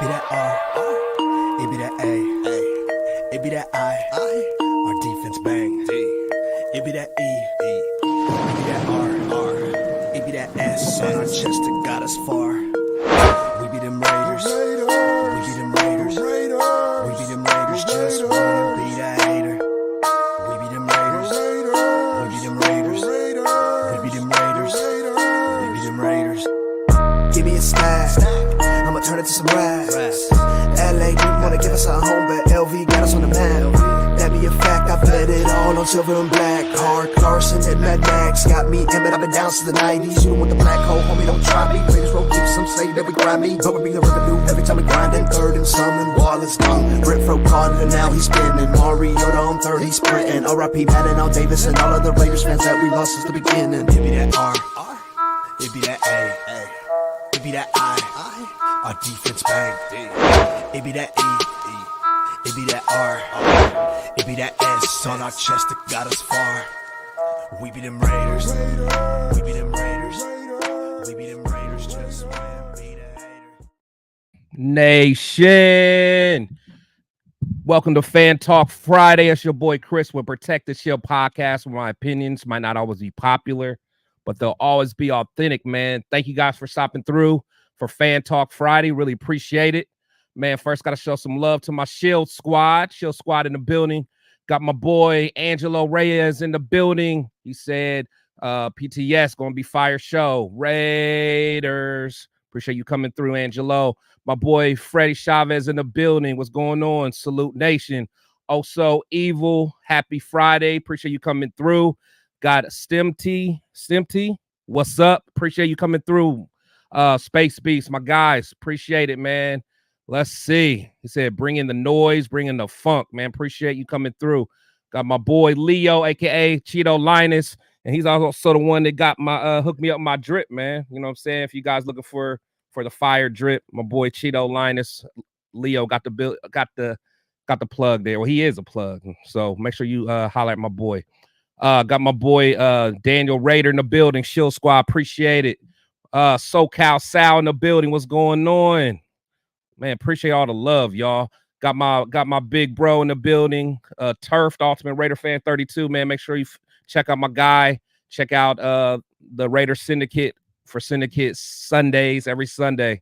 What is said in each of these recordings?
be that R, it be that A, it be that I, our defense bang, it be that E, it be that R, it be that S, on our chest that got us far. We be them Raiders, we be them Raiders, we be them Raiders, just wanna be that hater. We be them Raiders, we be them Raiders, we be them Raiders, we be them Raiders. Give me a stack, I'ma turn it to some racks. LA didn't wanna give us a home, but LV got us on the map. That be a fact, I bet it all on silver and black. Hard Carson and Mad Max got me Emmett, I've been down since the 90s. You don't want the black hole, homie, don't try me. Raiders roll keep some say that we grind me, but we bring the revenue every time we grindin'. Third and summon, Wallace done. Renfro caught it and now he's spinning. Mariota on third, he's sprinting. R.I.P. Madden, all Davis, and all of the Raiders fans that we lost since the beginning. It be that R, it be that A, it be that I, our defense bang. It be that E, it be that R, it be that S on our chest that got us far. We be them Raiders, we be them Raiders, we be them Raiders, just wanna be the hater. Nation, welcome to Fan Talk Friday. It's your boy Chris with Protect the Shield podcast, where my opinions might not always be popular, but they'll always be authentic, man. Thank you guys for stopping through for Fan Talk Friday. Really appreciate it. Man, first got to show some love to my Shield squad in the building. Got my boy Angelo Reyes in the building. He said PTS going to be fire show. Raiders. Appreciate you coming through, Angelo. My boy Freddie Chavez in the building. What's going on? Salute Nation. Also, Evil. Happy Friday. Appreciate you coming through. Got Stimty. What's up? Appreciate you coming through. Space Beast, my guys. Appreciate it, man. Let's see. He said, bring in the noise, bring in the funk, man. Appreciate you coming through. Got my boy Leo, a.k.a. Cheeto Linus, and he's also the one that got my hooked me up my drip, man. You know what I'm saying? If you guys looking for the fire drip, my boy Cheeto Linus, Leo got the plug there. Well, he is a plug, so make sure you holler at my boy. Got my boy Daniel Raider in the building. Shield Squad, appreciate it. SoCal Sal in the building. What's going on? Man, appreciate all the love, y'all. Got my big bro in the building. Turf, the Ultimate Raider Fan 32, man. Make sure you check out my guy. Check out the Raider Syndicate for Syndicate Sundays every Sunday.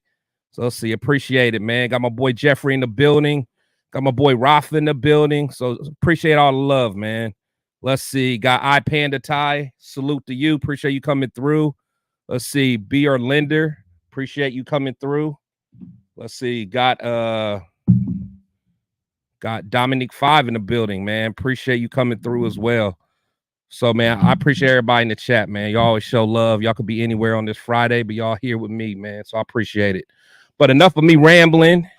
So let's see, appreciate it, man. Got my boy Jeffrey in the building. Got my boy Rafa in the building. So appreciate all the love, man. Let's see. Got iPanda Ty. Salute to you. Appreciate you coming through. Let's see. B.R. Linder. Appreciate you coming through. Let's see. Got Dominic 5 in the building, man. Appreciate you coming through as well. So, man, I appreciate everybody in the chat, man. Y'all always show love. Y'all could be anywhere on this Friday, but y'all here with me, man. So I appreciate it. But enough of me rambling.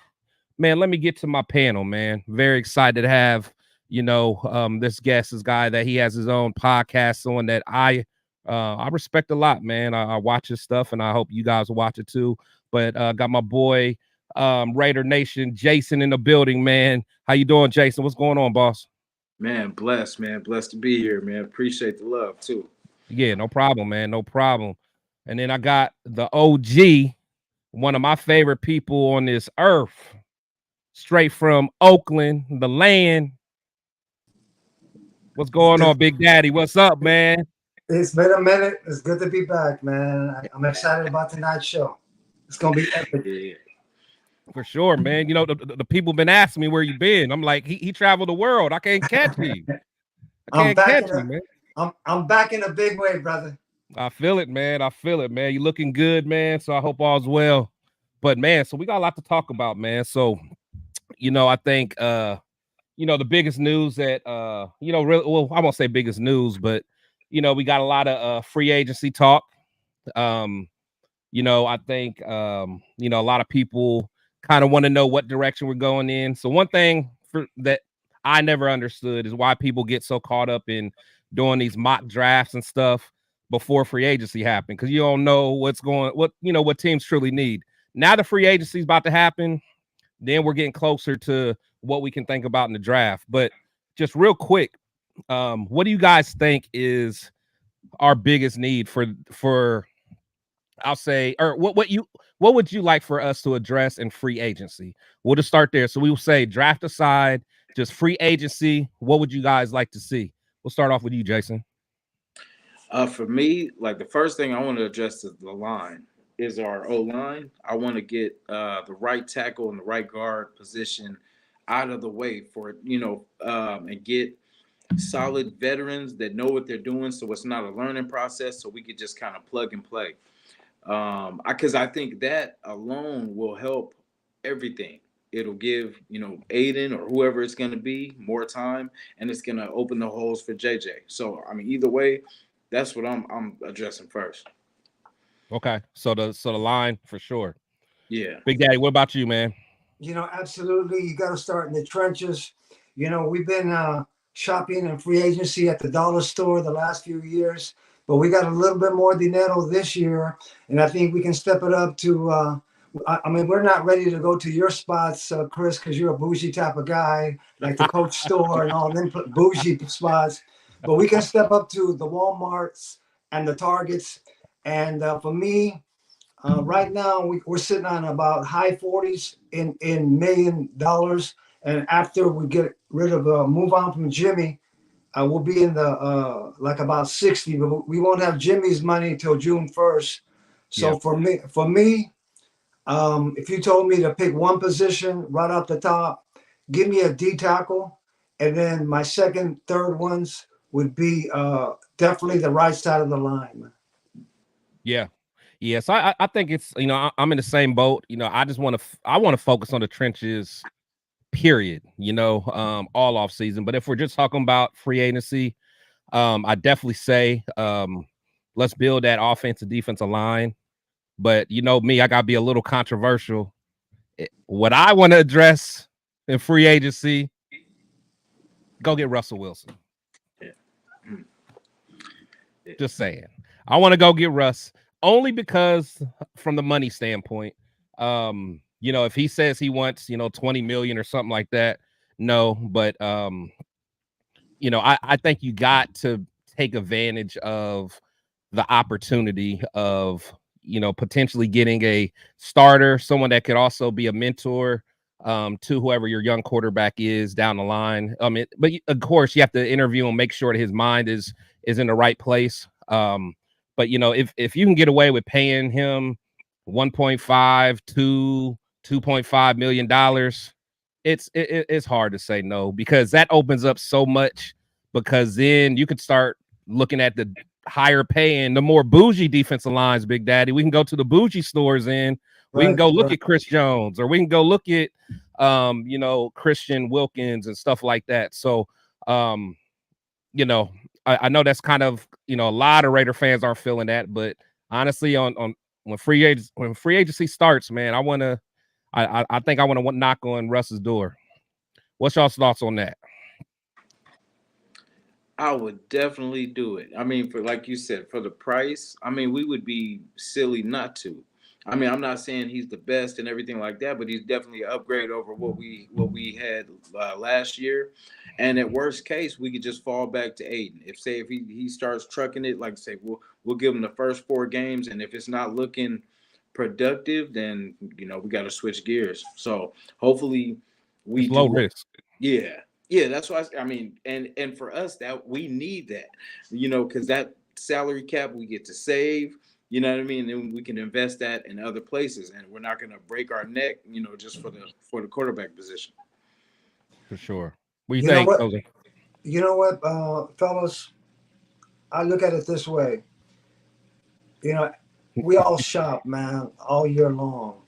Man, let me get to my panel, man. Very excited to have, this guest, this guy that he has his own podcast on that I respect a lot, man. I watch his stuff, and I hope you guys will watch it too. But got my boy Raider Nation Jason in the building, man. How you doing, Jason? What's going on, boss? Man, blessed to be here, man. Appreciate the love too. Yeah, no problem, man. No problem. And then I got the OG, one of my favorite people on this earth, straight from Oakland, the land. What's going on, Big Daddy? What's up, man? It's been a minute. It's good to be back, man. I'm excited about tonight's show. It's gonna be epic. Yeah. For sure, man. The people been asking me where you been. I'm like, he traveled the world. I can't catch you. I'm back in a big way, brother. I feel it, man. You looking good, man. So I hope all's well. But man, so we got a lot to talk about, man. So, I think the biggest news that really, well, I won't say biggest news, but we got a lot of free agency talk. I think a lot of people kind of want to know what direction we're going in. So one thing that I never understood is why people get so caught up in doing these mock drafts and stuff before free agency happened, because you don't know what teams truly need. Now the free agency is about to happen, then we're getting closer to what we can think about in the draft. But just real quick, what do you guys think is our biggest need for I'll say, or what would you like for us to address in free agency? We'll just start there. So we will say draft aside, just free agency. What would you guys like to see? We'll start off with you, Jason. For me, like the first thing I want to address is the line. Is our O line. I want to get the right tackle and the right guard position out of the way for and get solid veterans that know what they're doing, so it's not a learning process. So we could just kind of plug and play. Because I think that alone will help everything. It'll give Aiden or whoever it's going to be more time, and it's going to open the holes for JJ. So I mean, either way, that's what I'm addressing first. Okay, so the line for sure. Yeah, Big Daddy, what about you, man? Absolutely. You got to start in the trenches. We've been shopping in free agency at the dollar store the last few years, but we got a little bit more dinero this year, and I think we can step it up to. I mean, we're not ready to go to your spots, Chris, because you're a bougie type of guy, like the Coach store and all them bougie spots. But we can step up to the Walmarts and the Targets. And for me, right now we're sitting on about high 40s in $1 million. And after we get rid of move on from Jimmy, we'll be in the like about 60. But we won't have Jimmy's money until June 1st. So for me, if you told me to pick one position right off the top, give me a D tackle, and then my second, third ones would be definitely the right side of the line. Yeah. So I think it's, I'm in the same boat. I just want to focus on the trenches, period, all off season. But if we're just talking about free agency, I definitely say let's build that offensive defensive line. But me, I gotta be a little controversial. What I want to address in free agency, go get Russell Wilson. Yeah. Just saying. I want to go get Russ only because from the money standpoint, if he says he wants, 20 million or something like that, no, but I think you got to take advantage of the opportunity of, potentially getting a starter, someone that could also be a mentor to whoever your young quarterback is down the line. But of course you have to interview and make sure that his mind is in the right place. But if you can get away with paying him 1.5 to 2.5 million dollars, it's hard to say no, because that opens up so much, because then you could start looking at the higher paying, the more bougie defensive lines, Big Daddy. We can go to the bougie stores and we can go look at Chris Jones, or we can go look at Christian Wilkins and stuff like that. So I know that's kind of, a lot of Raider fans aren't feeling that, but honestly, on when free agency starts, man, I think I want to knock on Russ's door. What's y'all's thoughts on that? I would definitely do it. I mean, for like you said, for the price, I mean, we would be silly not to. I mean, I'm not saying he's the best and everything like that, but he's definitely an upgrade over what we had last year. And at worst case, we could just fall back to Aiden. If he starts trucking it, like say we'll give him the first 4 games, and if it's not looking productive, then we got to switch gears. So hopefully we low risk. Yeah, that's why I mean, and for us that we need that, because that salary cap we get to save. You know what I mean? And then we can invest that in other places, and we're not going to break our neck, just for the quarterback position. For sure. What do you think, Jose? You know what, fellas? I look at it this way. We all shop, man, all year long,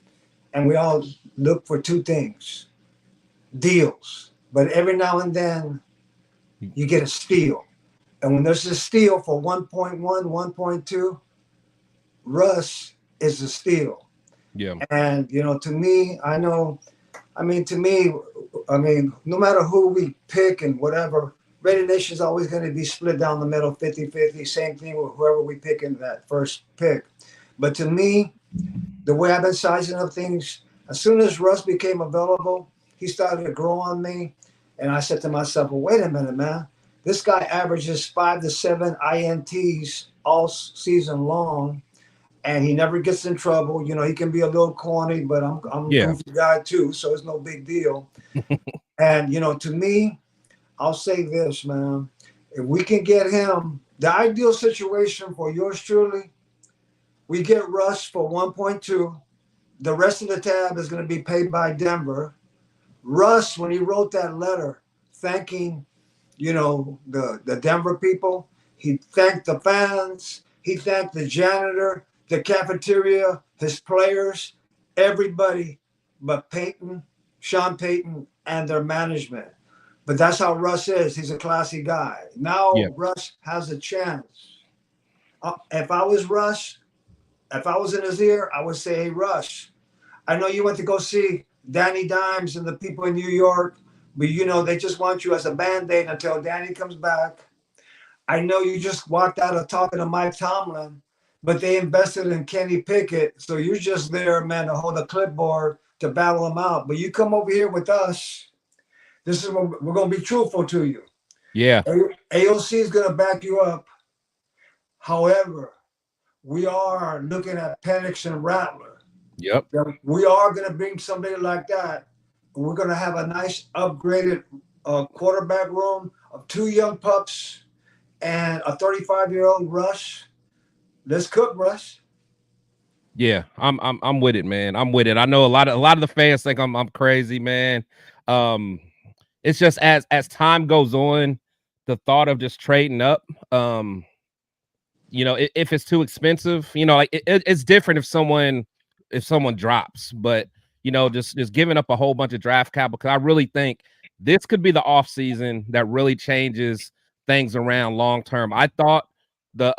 and we all look for 2 things: deals. But every now and then, you get a steal, and when there's a steal for 1.1, 1.2. Russ is a steal. Yeah. And, to me, no matter who we pick and whatever, Raider Nation is always going to be split down the middle, 50-50, same thing with whoever we pick in that first pick. But to me, the way I've been sizing up things, as soon as Russ became available, he started to grow on me. And I said to myself, well, wait a minute, man. This guy averages 5 to 7 INTs all season long. and he never gets in trouble. You know, he can be a little corny, but I'm a goofy guy too, so it's no big deal. And you know, to me, I'll say this, man. If we can get him, the ideal situation for yours truly, we get Russ for 1.2. The rest of the tab is going to be paid by Denver. Russ, when he wrote that letter thanking, you know, the Denver people, he thanked the fans, he thanked the janitor, the cafeteria, his players, everybody but Sean Payton, and their management. But that's how Russ is. He's a classy guy. Now Russ has a chance. If I was Russ, if I was in his ear, I would say, hey, Russ, I know you went to go see Danny Dimes and the people in New York, but you know, they just want you as a Band-Aid until Danny comes back. I know you just walked out of talking to Mike Tomlin, but they invested in Kenny Pickett. So you're just there, man, to hold a clipboard to battle them out. But you come over here with us. This is what we're going to be truthful to you. Yeah. AOC is going to back you up. However, we are looking at Penix and Rattler. Yep. We are going to bring somebody like that. We're going to have a nice upgraded quarterback room of 2 young pups and a 35-year-old Russ. Let's cook, Russ. Yeah, I'm with it, man. I'm with it. I know a lot of the fans think I'm crazy, man. It's just as time goes on, the thought of just trading up, you know, if it's too expensive, you know, like it's different if someone drops, but you know, just giving up a whole bunch of draft capital. Because I really think this could be the off season that really changes things around long term. I thought the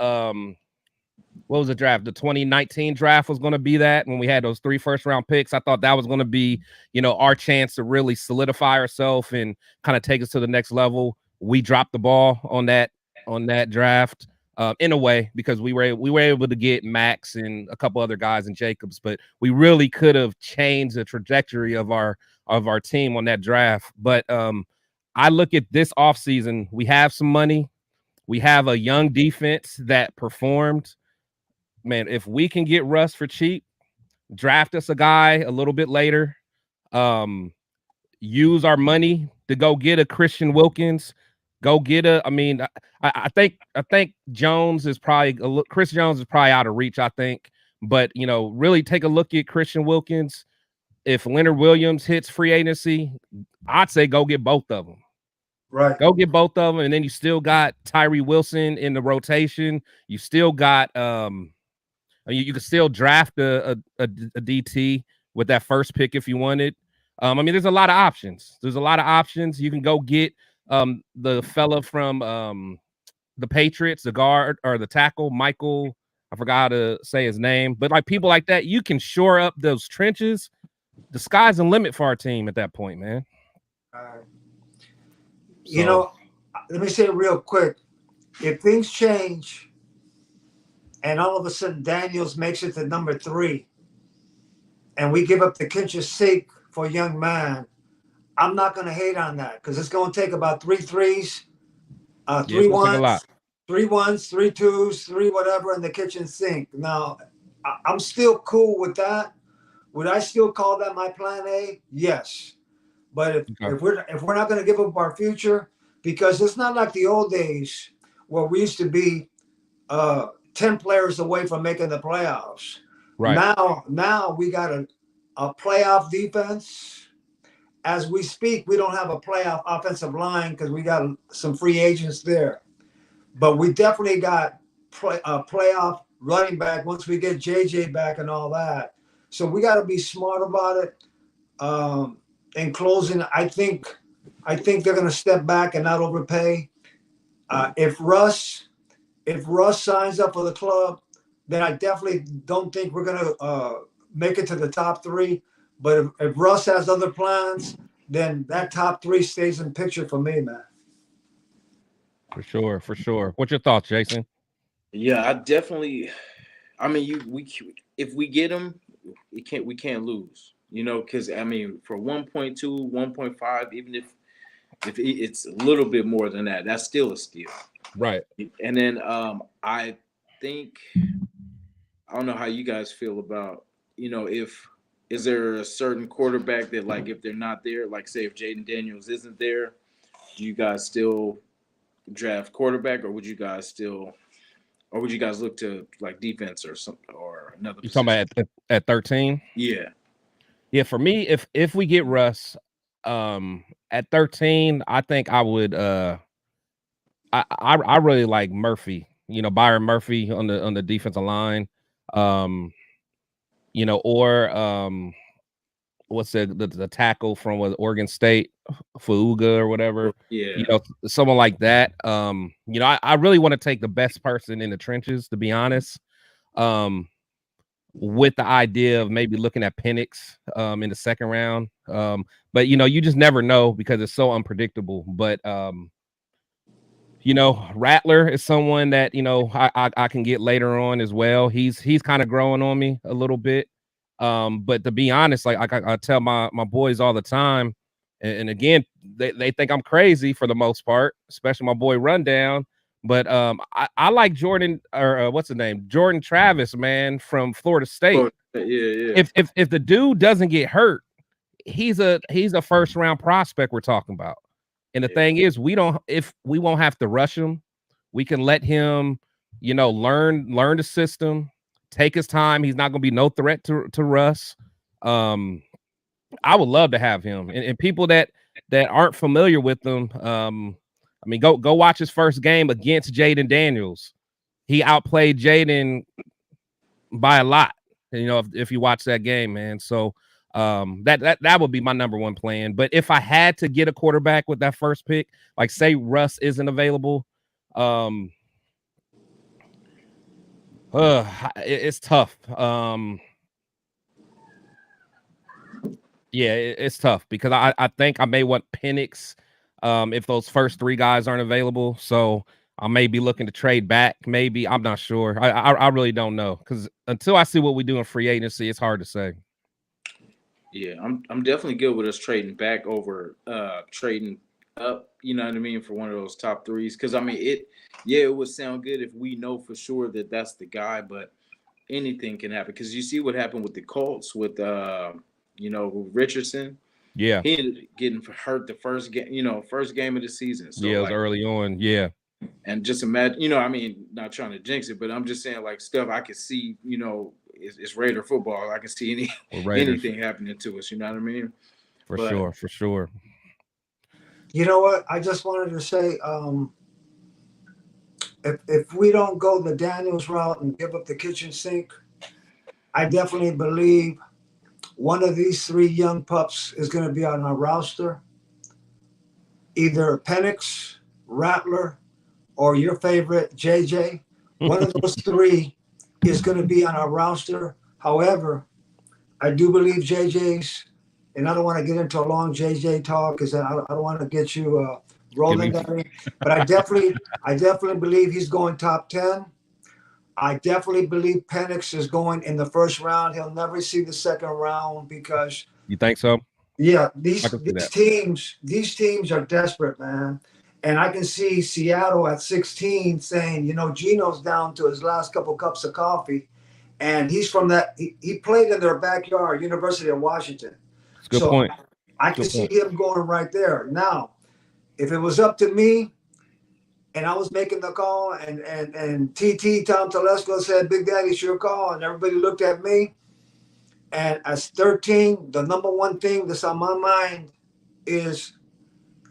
what was the draft? The 2019 draft was going to be that when we had those 3 first-round picks. I thought that was going to be, you know, our chance to really solidify ourselves and kind of take us to the next level. We dropped the ball on that draft in a way because we were able to get Max and a couple other guys and Jacobs, but we really could have changed the trajectory of our team on that draft. But I look at this offseason, we have some money. We have a young defense that performed. Man, if we can get Russ for cheap, draft us a guy a little bit later, use our money to go get a Christian Wilkins, go get a. I mean, I think Jones is probably Chris Jones is probably out of reach. I think, but you know, really take a look at Christian Wilkins. If Leonard Williams hits free agency, I'd say go get both of them. Right. Go get both of them, and then you still got Tyree Wilson in the rotation. You still got you can still draft a DT with that first pick if you wanted. I mean, there's a lot of options. You can go get the fella from the Patriots, the guard or the tackle, Michael. I forgot how to say his name, but like people like that, you can shore up those trenches. The sky's the limit for our team at that point, man. You know, let me say it real quick. If things change and all of a sudden Daniels makes it to number 3 and we give up the Kinshasa sake for a young man, I'm not going to hate on that because it's going to take about 3 threes, 3 ones, 3 ones, 3 twos, 3 whatever in the kitchen sink. Now, I'm still cool with that. Would I still call that my plan A? Yes. But if we're not going to give up our future, because it's not like the old days where we used to be 10 players away from making the playoffs. Right. Now we got a playoff defense. As we speak, we don't have a playoff offensive line because we got some free agents there. But we definitely got a playoff running back once we get JJ back and all that. So we got to be smart about it. In closing, I think they're going to step back and not overpay. If Russ signs up for the club, then I definitely don't think we're going to make it to the top 3. But if Russ has other plans, then that top 3 stays in picture for me, man. For sure. What's your thoughts, Jason? Yeah, I definitely. I mean, if we get him, we can't lose. You know, because I mean, for 1.2, 1.5, even if it's a little bit more than that, that's still a steal. Right. And then I think I don't know how you guys feel about, is there a certain quarterback that, like, if they're not there, like say if Jaden Daniels isn't there, do you guys still draft quarterback, or would you guys look to like defense or something or another You talking position? about at 13? Yeah. Yeah, for me, if we get Russ, at 13, I think I would I really like Murphy, Byron Murphy on the defensive line. Or what's the tackle from Oregon State, Fuuga or whatever, Yeah. Someone like that. I really want to take the best person in the trenches, to be honest. With the idea of maybe looking at Penix in the second round. But you just never know because it's so unpredictable. But Rattler is someone that I can get later on as well. He's kind of growing on me a little bit. But to be honest, like I tell my boys all the time, and again, they think I'm crazy for the most part, especially my boy Rundown. But I like Jordan, or what's the name? Jordan Travis, man, from Florida State. Oh, yeah. If the dude doesn't get hurt, he's a first round prospect we're talking about. And the thing is, we won't have to rush him. We can let him, learn the system, take his time. He's not going to be no threat to Russ. I would love to have him. And people that aren't familiar with him, go watch his first game against Jaden Daniels. He outplayed Jaden by a lot. If you watch that game, man. So that would be my number one plan. But if I had to get a quarterback with that first pick, like say Russ isn't available, it's tough. It's tough because I think I may want Penix if those first three guys aren't available. So I may be looking to trade back. Maybe, I'm not sure. I really don't know because until I see what we do in free agency, it's hard to say. Yeah, I'm definitely good with us trading back over trading up, you know what I mean, for one of those top threes. Because it would sound good if we know for sure that that's the guy, but anything can happen. Because you see what happened with the Colts with Richardson. Yeah, he ended up getting hurt the first game of the season. So it was early on. Yeah, and just imagine, not trying to jinx it, but I'm just saying like stuff I could see, it's Raider football. I can see anything happening to us. You know what I mean? For sure. You know what? I just wanted to say, if we don't go the Daniels route and give up the kitchen sink, I definitely believe one of these three young pups is going to be on our roster. Either Penix, Rattler, or your favorite JJ. One of those three is going to be on our roster. However, I do believe JJ's, and I don't want to get into a long JJ talk because I don't want to get you rolling down. But I definitely believe he's going top 10. I definitely believe Penix is going in the first round. He'll never see the second round because. You think so? Yeah, these teams are desperate, man. And I can see Seattle at 16 saying, Gino's down to his last couple cups of coffee. And he's from that. He played in their backyard, University of Washington. Good point. I can see him going right there. Now, if it was up to me and I was making the call and TT, Tom Telesco, said, Big Daddy, it's your call. And everybody looked at me. And as 13, the number one thing that's on my mind is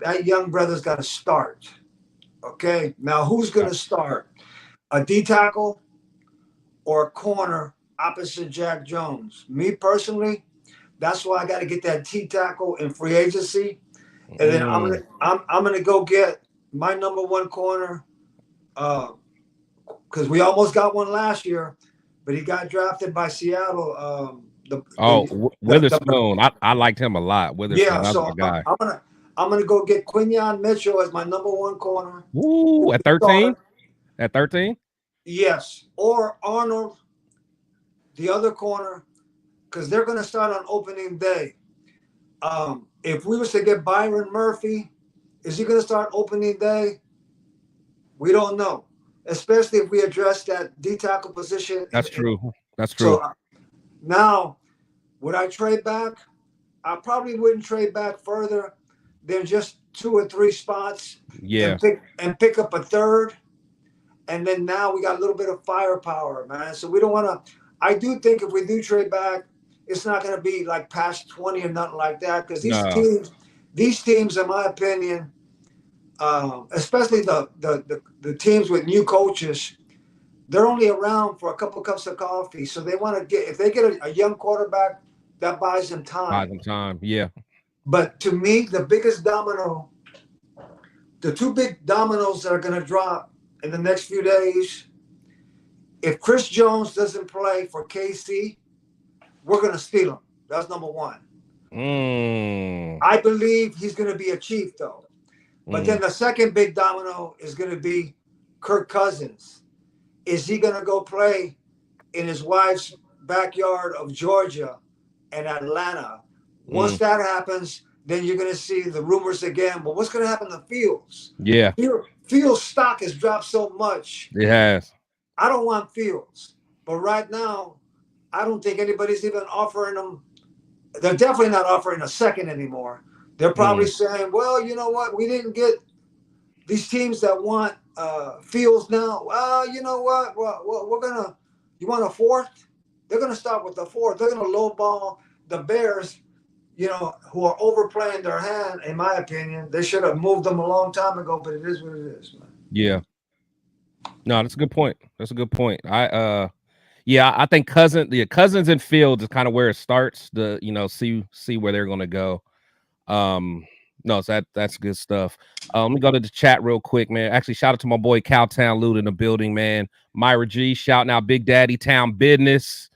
that young brother's got to start. Okay. Now, who's going to start? A D tackle or a corner opposite Jack Jones? Me personally, that's why I got to get that T tackle in free agency, and then I'm gonna go get my number one corner, because we almost got one last year, but he got drafted by Seattle. Witherspoon. I liked him a lot. Witherspoon, yeah, so my guy. I'm gonna go get Quinyon Mitchell as my number one corner. Ooh, at 13? At 13? Yes, or Arnold, the other corner, because they're going to start on opening day. If we was to get Byron Murphy, is he going to start opening day? We don't know, especially if we address that D tackle position. That's true. That's true. So now, would I trade back? I probably wouldn't trade back further than just 2 or 3 spots Yeah. and pick up a third. And then now we got a little bit of firepower, man. So we don't want to. I do think if we do trade back, it's not going to be like past 20 or nothing like that, because No. these teams, in my opinion, especially the teams with new coaches, they're only around for a couple cups of coffee. So they want to get, if they get a young quarterback, that buys them Buy time. some time. Yeah. But to me, the two big dominoes that are going to drop in the next few days, if Chris Jones doesn't play for KC, we're going to steal him. That's number one. I believe he's going to be a Chief, though. But then the second big domino is going to be Kirk Cousins. Is he going to go play in his wife's backyard of Georgia and Atlanta? Once that happens, then you're going to see the rumors again. But what's going to happen to Fields? Yeah. Fields' stock has dropped so much. It has. I don't want Fields. But right now, I don't think anybody's even offering him. They're definitely not offering a second anymore. They're probably saying, well, you know what? We didn't get these teams that want Fields now. Well, you know what? We're going to – you want a fourth? They're going to start with the fourth. They're going to lowball the Bears, you know, who are overplaying their hand, in my opinion. They should have moved them a long time ago, but it is what it is, man. Yeah. No, that's a good point. That's a good point. I think Cousins and Fields is kind of where it starts to, you know, see where they're going to go. No, so that's good stuff. Let me go to the chat real quick, man. Actually, shout out to my boy Cowtown Loot in the building, man. Myra G shouting out Big Daddy Town Business.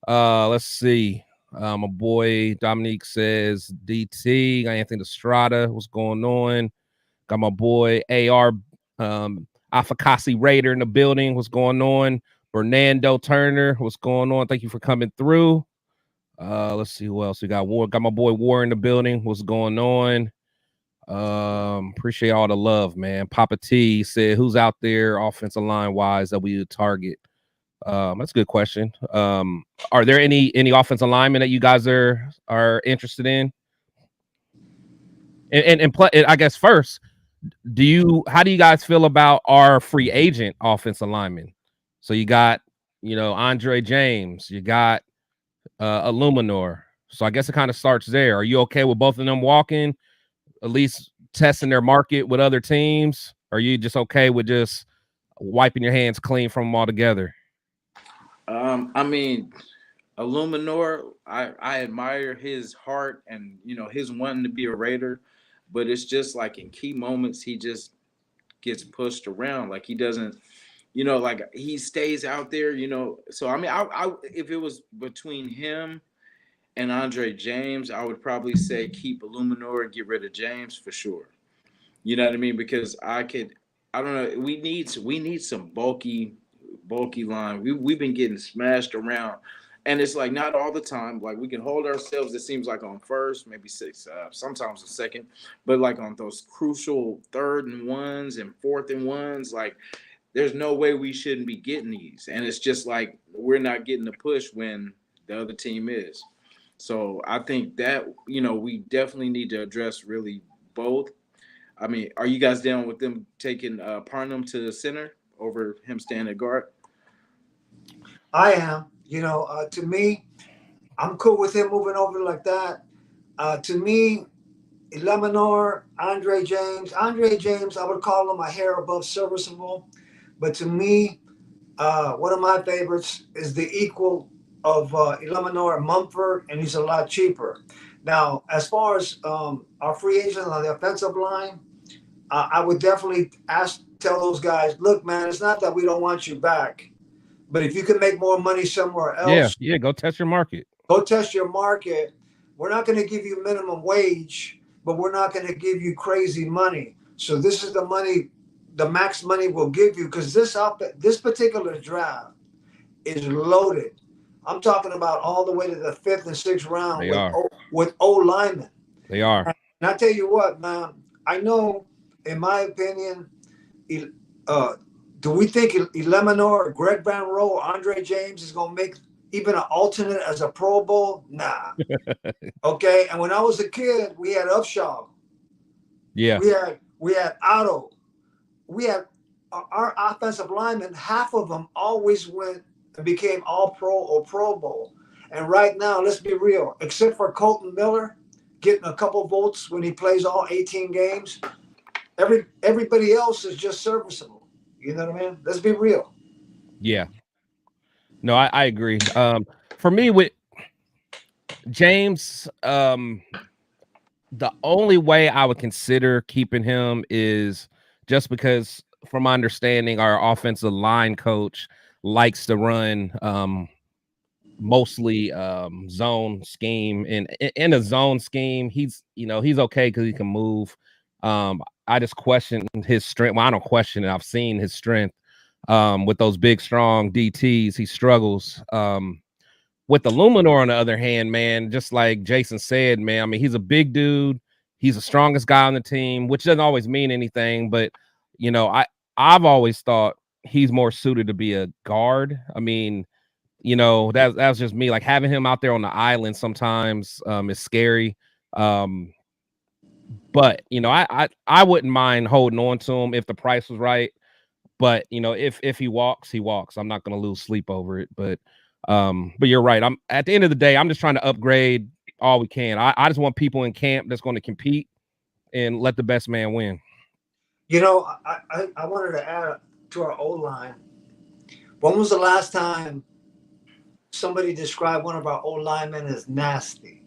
Let's see. My boy Dominique says DT. Got Anthony Estrada. What's going on? Got my boy AR Afakasi Raider in the building. What's going on? Fernando Turner. What's going on? Thank you for coming through. Let's see who else we got. Got my boy War in the building. What's going on? Appreciate all the love, man. Papa T said, who's out there offensive line wise that we would target? That's a good question. Are there any offensive linemen that you guys are interested in? And play, I guess first, how do you guys feel about our free agent offensive linemen? So you got, you know, Andre James, you got Illuminor. So I guess it kind of starts there. Are you okay with both of them walking, at least testing their market with other teams? Or are you just okay with just wiping your hands clean from them altogether? I mean, Illuminor, I admire his heart and, you know, his wanting to be a Raider, but it's just like in key moments, he just gets pushed around. Like he doesn't, you know, like he stays out there, you know. So, I mean, I if it was between him and Andre James, I would probably say keep Illuminor and get rid of James for sure. You know what I mean? Because I don't know. We need some bulky line. We've been getting smashed around, and it's like not all the time. Like we can hold ourselves. It seems like on first, maybe six, sometimes a second, but like on those crucial 3rd and 1s and 4th and 1s, like there's no way we shouldn't be getting these. And it's just like we're not getting the push when the other team is. So I think that, you know, we definitely need to address really both. I mean, are you guys down with them taking Parnham to the center over him staying at guard? I am. You know, to me, I'm cool with him moving over like that. To me, Lemonor, Andre James, I would call him a hair above serviceable. But to me, one of my favorites is the equal of Lemonor, Mumford, and he's a lot cheaper. Now, as far as our free agent on the offensive line, I would definitely tell those guys, look, man, it's not that we don't want you back, but if you can make more money somewhere else, yeah, go test your market. Go test your market. We're not going to give you minimum wage, but we're not going to give you crazy money. So this is the money, the max money we'll give you, because this particular draft is loaded. I'm talking about all the way to the 5th and 6th round with O linemen. They are. And I tell you what, man, I know, in my opinion, do we think Lemonor, Greg Van Roe, or Andre James is going to make even an alternate as a Pro Bowl? Nah. Okay. And when I was a kid, we had Upshaw. Yeah. We had Otto. We had our offensive linemen. Half of them always went and became All Pro or Pro Bowl. And right now, let's be real. Except for Colton Miller getting a couple votes when he plays all 18 games, everybody else is just serviceable. You know what I mean? Let's be real. Yeah. No, I agree. For me with James, the only way I would consider keeping him is just because, from my understanding, our offensive line coach likes to run mostly zone scheme. And in a zone scheme, he's okay because he can move. I just question his strength. Well, I don't question it. I've seen his strength with those big, strong DTs. He struggles. With the Luminor, on the other hand, man, just like Jason said, man, I mean, he's a big dude. He's the strongest guy on the team, which doesn't always mean anything. But, I've always thought he's more suited to be a guard. I mean, that's just me. Like, having him out there on the island sometimes is scary. But, I wouldn't mind holding on to him if the price was right. But, if he walks, he walks. I'm not going to lose sleep over it. But you're right. I'm at the end of the day, I'm just trying to upgrade all we can. I just want people in camp that's going to compete and let the best man win. I wanted to add to our O-line. When was the last time somebody described one of our O-linemen as nasty?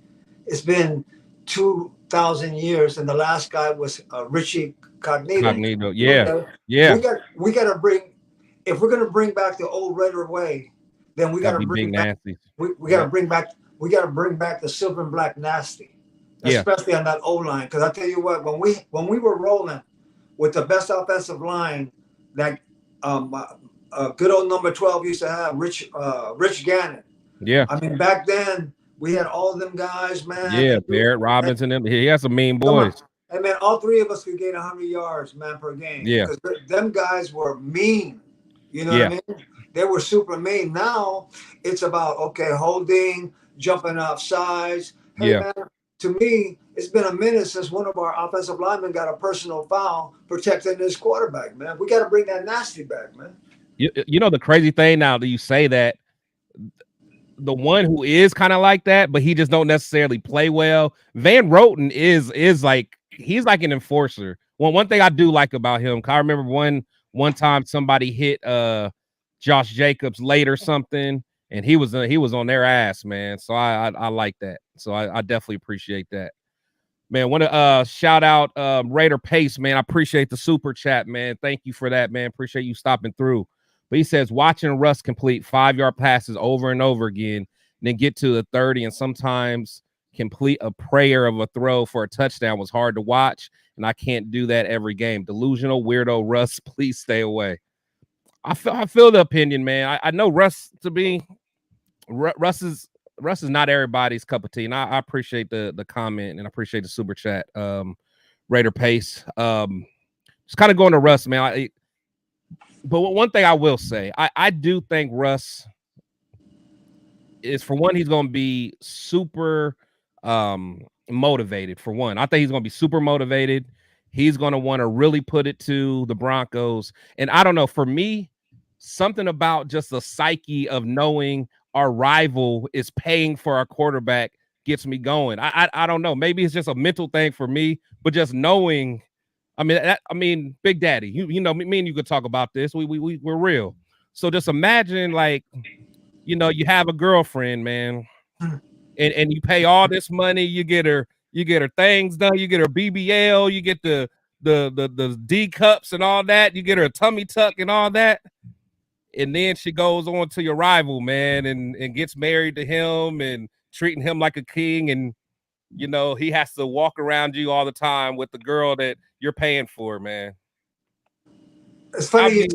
It's been 2,000 years, and the last guy was Richie Cognito. Yeah. Okay? Yeah. We got to bring, if we're going to bring back the old Raider way, then we got to bring back. We got to bring back. We got to bring back the silver and black nasty, especially on that O line. Because I tell you what, when we were rolling with the best offensive line that good old number 12 used to have, Rich Gannon. Yeah. I mean, back then we had all of them guys, man. Yeah, Barrett Robinson. He has some mean boys. And man, all three of us could gain 100 yards, man, per game. Yeah. Because them guys were mean. You know what I mean? They were super mean. Now it's about, holding, jumping off sides. Hey, man, to me, it's been a minute since one of our offensive linemen got a personal foul protecting his quarterback, man. We got to bring that nasty back, man. The crazy thing now that you say that, the one who is kind of like that, but he just don't necessarily play well, Van Roten is like, he's like an enforcer. One thing I do like about him, I remember one time somebody hit Josh Jacobs late or something, and he was on their ass, man. So I like that. So I definitely appreciate that, man. Want to shout out Raider Pace, man. I appreciate the super chat, man. Thank you for that, man. Appreciate you stopping through. But he says watching Russ complete 5-yard passes over and over again, and then get to the 30 and sometimes complete a prayer of a throw for a touchdown was hard to watch, and I can't do that every game. Delusional weirdo Russ, please stay away. I feel the opinion, man. I know Russ is not everybody's cup of tea, and I appreciate the comment and I appreciate the super chat. Raider Pace. Just kind of going to Russ, man. But one thing I will say, I do think Russ is, for one, he's going to be super motivated. For one, I think he's going to be super motivated. He's going to want to really put it to the Broncos. And I don't know, for me, something about just the psyche of knowing our rival is paying for our quarterback gets me going. I don't know. Maybe it's just a mental thing for me, but just knowing. I mean, Big Daddy, you know, me and you could talk about this. We're real. So just imagine, like, you have a girlfriend, man, and you pay all this money. You get her things done. You get her BBL. You get the D cups and all that. You get her a tummy tuck and all that. And then she goes on to your rival, man, and gets married to him and treating him like a king. And, he has to walk around you all the time with the girl that you're paying for, man. It's funny.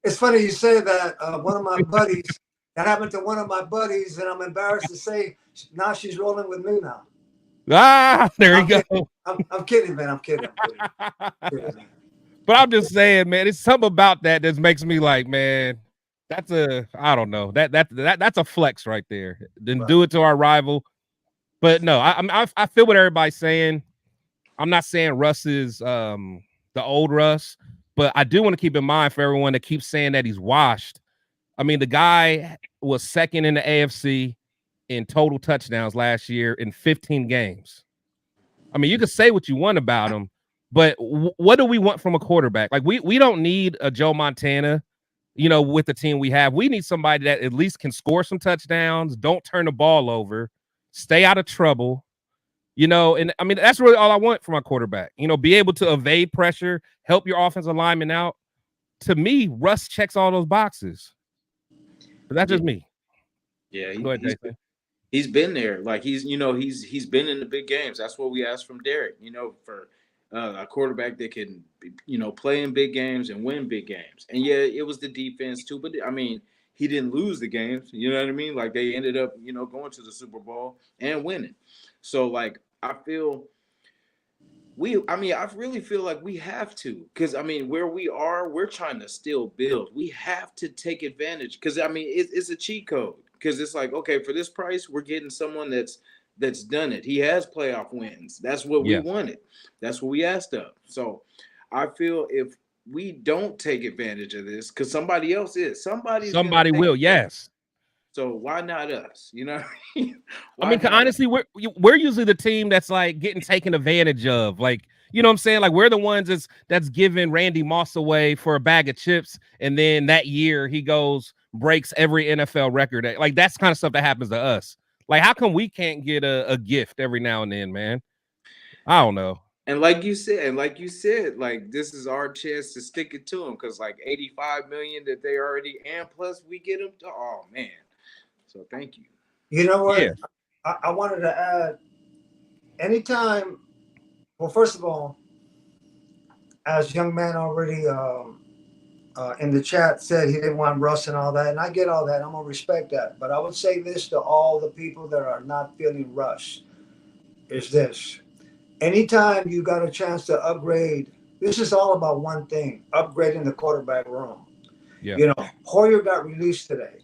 It's funny you say that. One of my buddies, that happened to one of my buddies, and I'm embarrassed to say now she's rolling with me now. There you go. I'm kidding, man. I'm kidding. But I'm just saying, man, it's something about that makes me like, man, I don't know. That's a flex right there. Then do it to our rival. But no, I feel what everybody's saying. I'm not saying Russ is the old Russ, but I do want to keep in mind for everyone that keeps saying that he's washed. I mean, the guy was second in the AFC in total touchdowns last year in 15 games. I mean, you can say what you want about him, but what do we want from a quarterback? Like, we don't need a Joe Montana, with the team we have. We need somebody that at least can score some touchdowns, don't turn the ball over, stay out of trouble. And I mean, that's really all I want from my quarterback. Be able to evade pressure, help your offensive lineman out. To me, Russ checks all those boxes. But that's just me. Yeah, Go ahead, Jason. He's been there. Like he's been in the big games. That's what we asked from Derek. For a quarterback that can, play in big games and win big games. And yeah, it was the defense too. But I mean, he didn't lose the games. You know what I mean? Like they ended up, going to the Super Bowl and winning. So like I really feel like we have to, because I mean, where we are, we're trying to still build. We have to take advantage, because I mean, it's a cheat code. Because it's like, okay, for this price, we're getting someone that's done it. He has playoff wins. That's what we wanted. That's what we asked of. So I feel if we don't take advantage of this, because somebody else is. Somebody will, yes. So why not us? I mean, honestly, we're usually the team that's like getting taken advantage of. Like, you know what I'm saying? Like, we're the ones that's giving Randy Moss away for a bag of chips, and then that year he breaks every NFL record. Like, that's kind of stuff that happens to us. Like, how come we can't get a gift every now and then, man? I don't know. And like you said, like this is our chance to stick it to them, because like 85 million that they already, and plus we get them to, oh man. So thank you. You know what? Yeah. I wanted to add, anytime, well, first of all, as young man already in the chat said he didn't want Russ and all that, and I get all that. I'm going to respect that. But I would say this to all the people that are not feeling Russ, is this. Anytime you got a chance to upgrade, this is all about one thing, upgrading the quarterback room. Yeah. Hoyer got released today.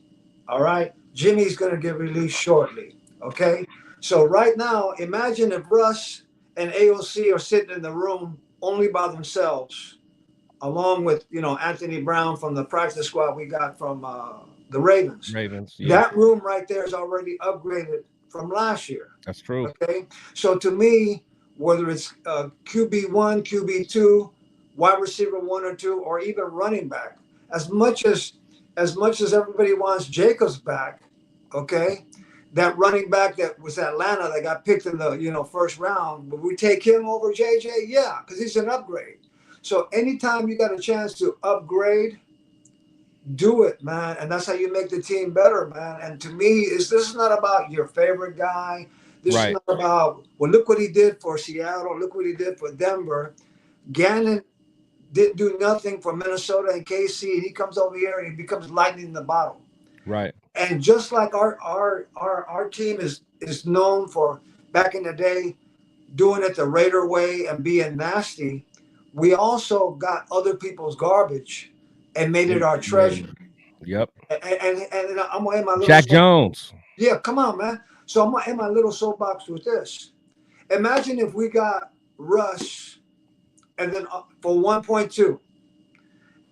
All right. Jimmy's going to get released shortly. Okay. So right now, imagine if Russ and AOC are sitting in the room only by themselves, along with, Anthony Brown from the practice squad we got from the Ravens. Yeah. That room right there is already upgraded from last year. That's true. Okay. So to me, whether it's QB1, QB2, wide receiver 1 or 2, or even running back, as much as everybody wants Jacobs back, okay, that running back that was Atlanta that got picked in the first round, would we take him over JJ? Yeah, because he's an upgrade. So anytime you got a chance to upgrade, do it, man, and that's how you make the team better, man. And to me, this is not about your favorite guy. This is not about, well, look what he did for Seattle, look what he did for Denver. Gannon didn't do nothing for Minnesota and KC, and he comes over here and he becomes lightning in the bottle. Right. And just like our team is known for back in the day doing it the Raider way and being nasty, we also got other people's garbage and made it our treasure. Yep. And I'm gonna end my little Jack Jones. Yeah, come on, man. So I'm gonna end my little soapbox with this. Imagine if we got Russ, and then for 1.2,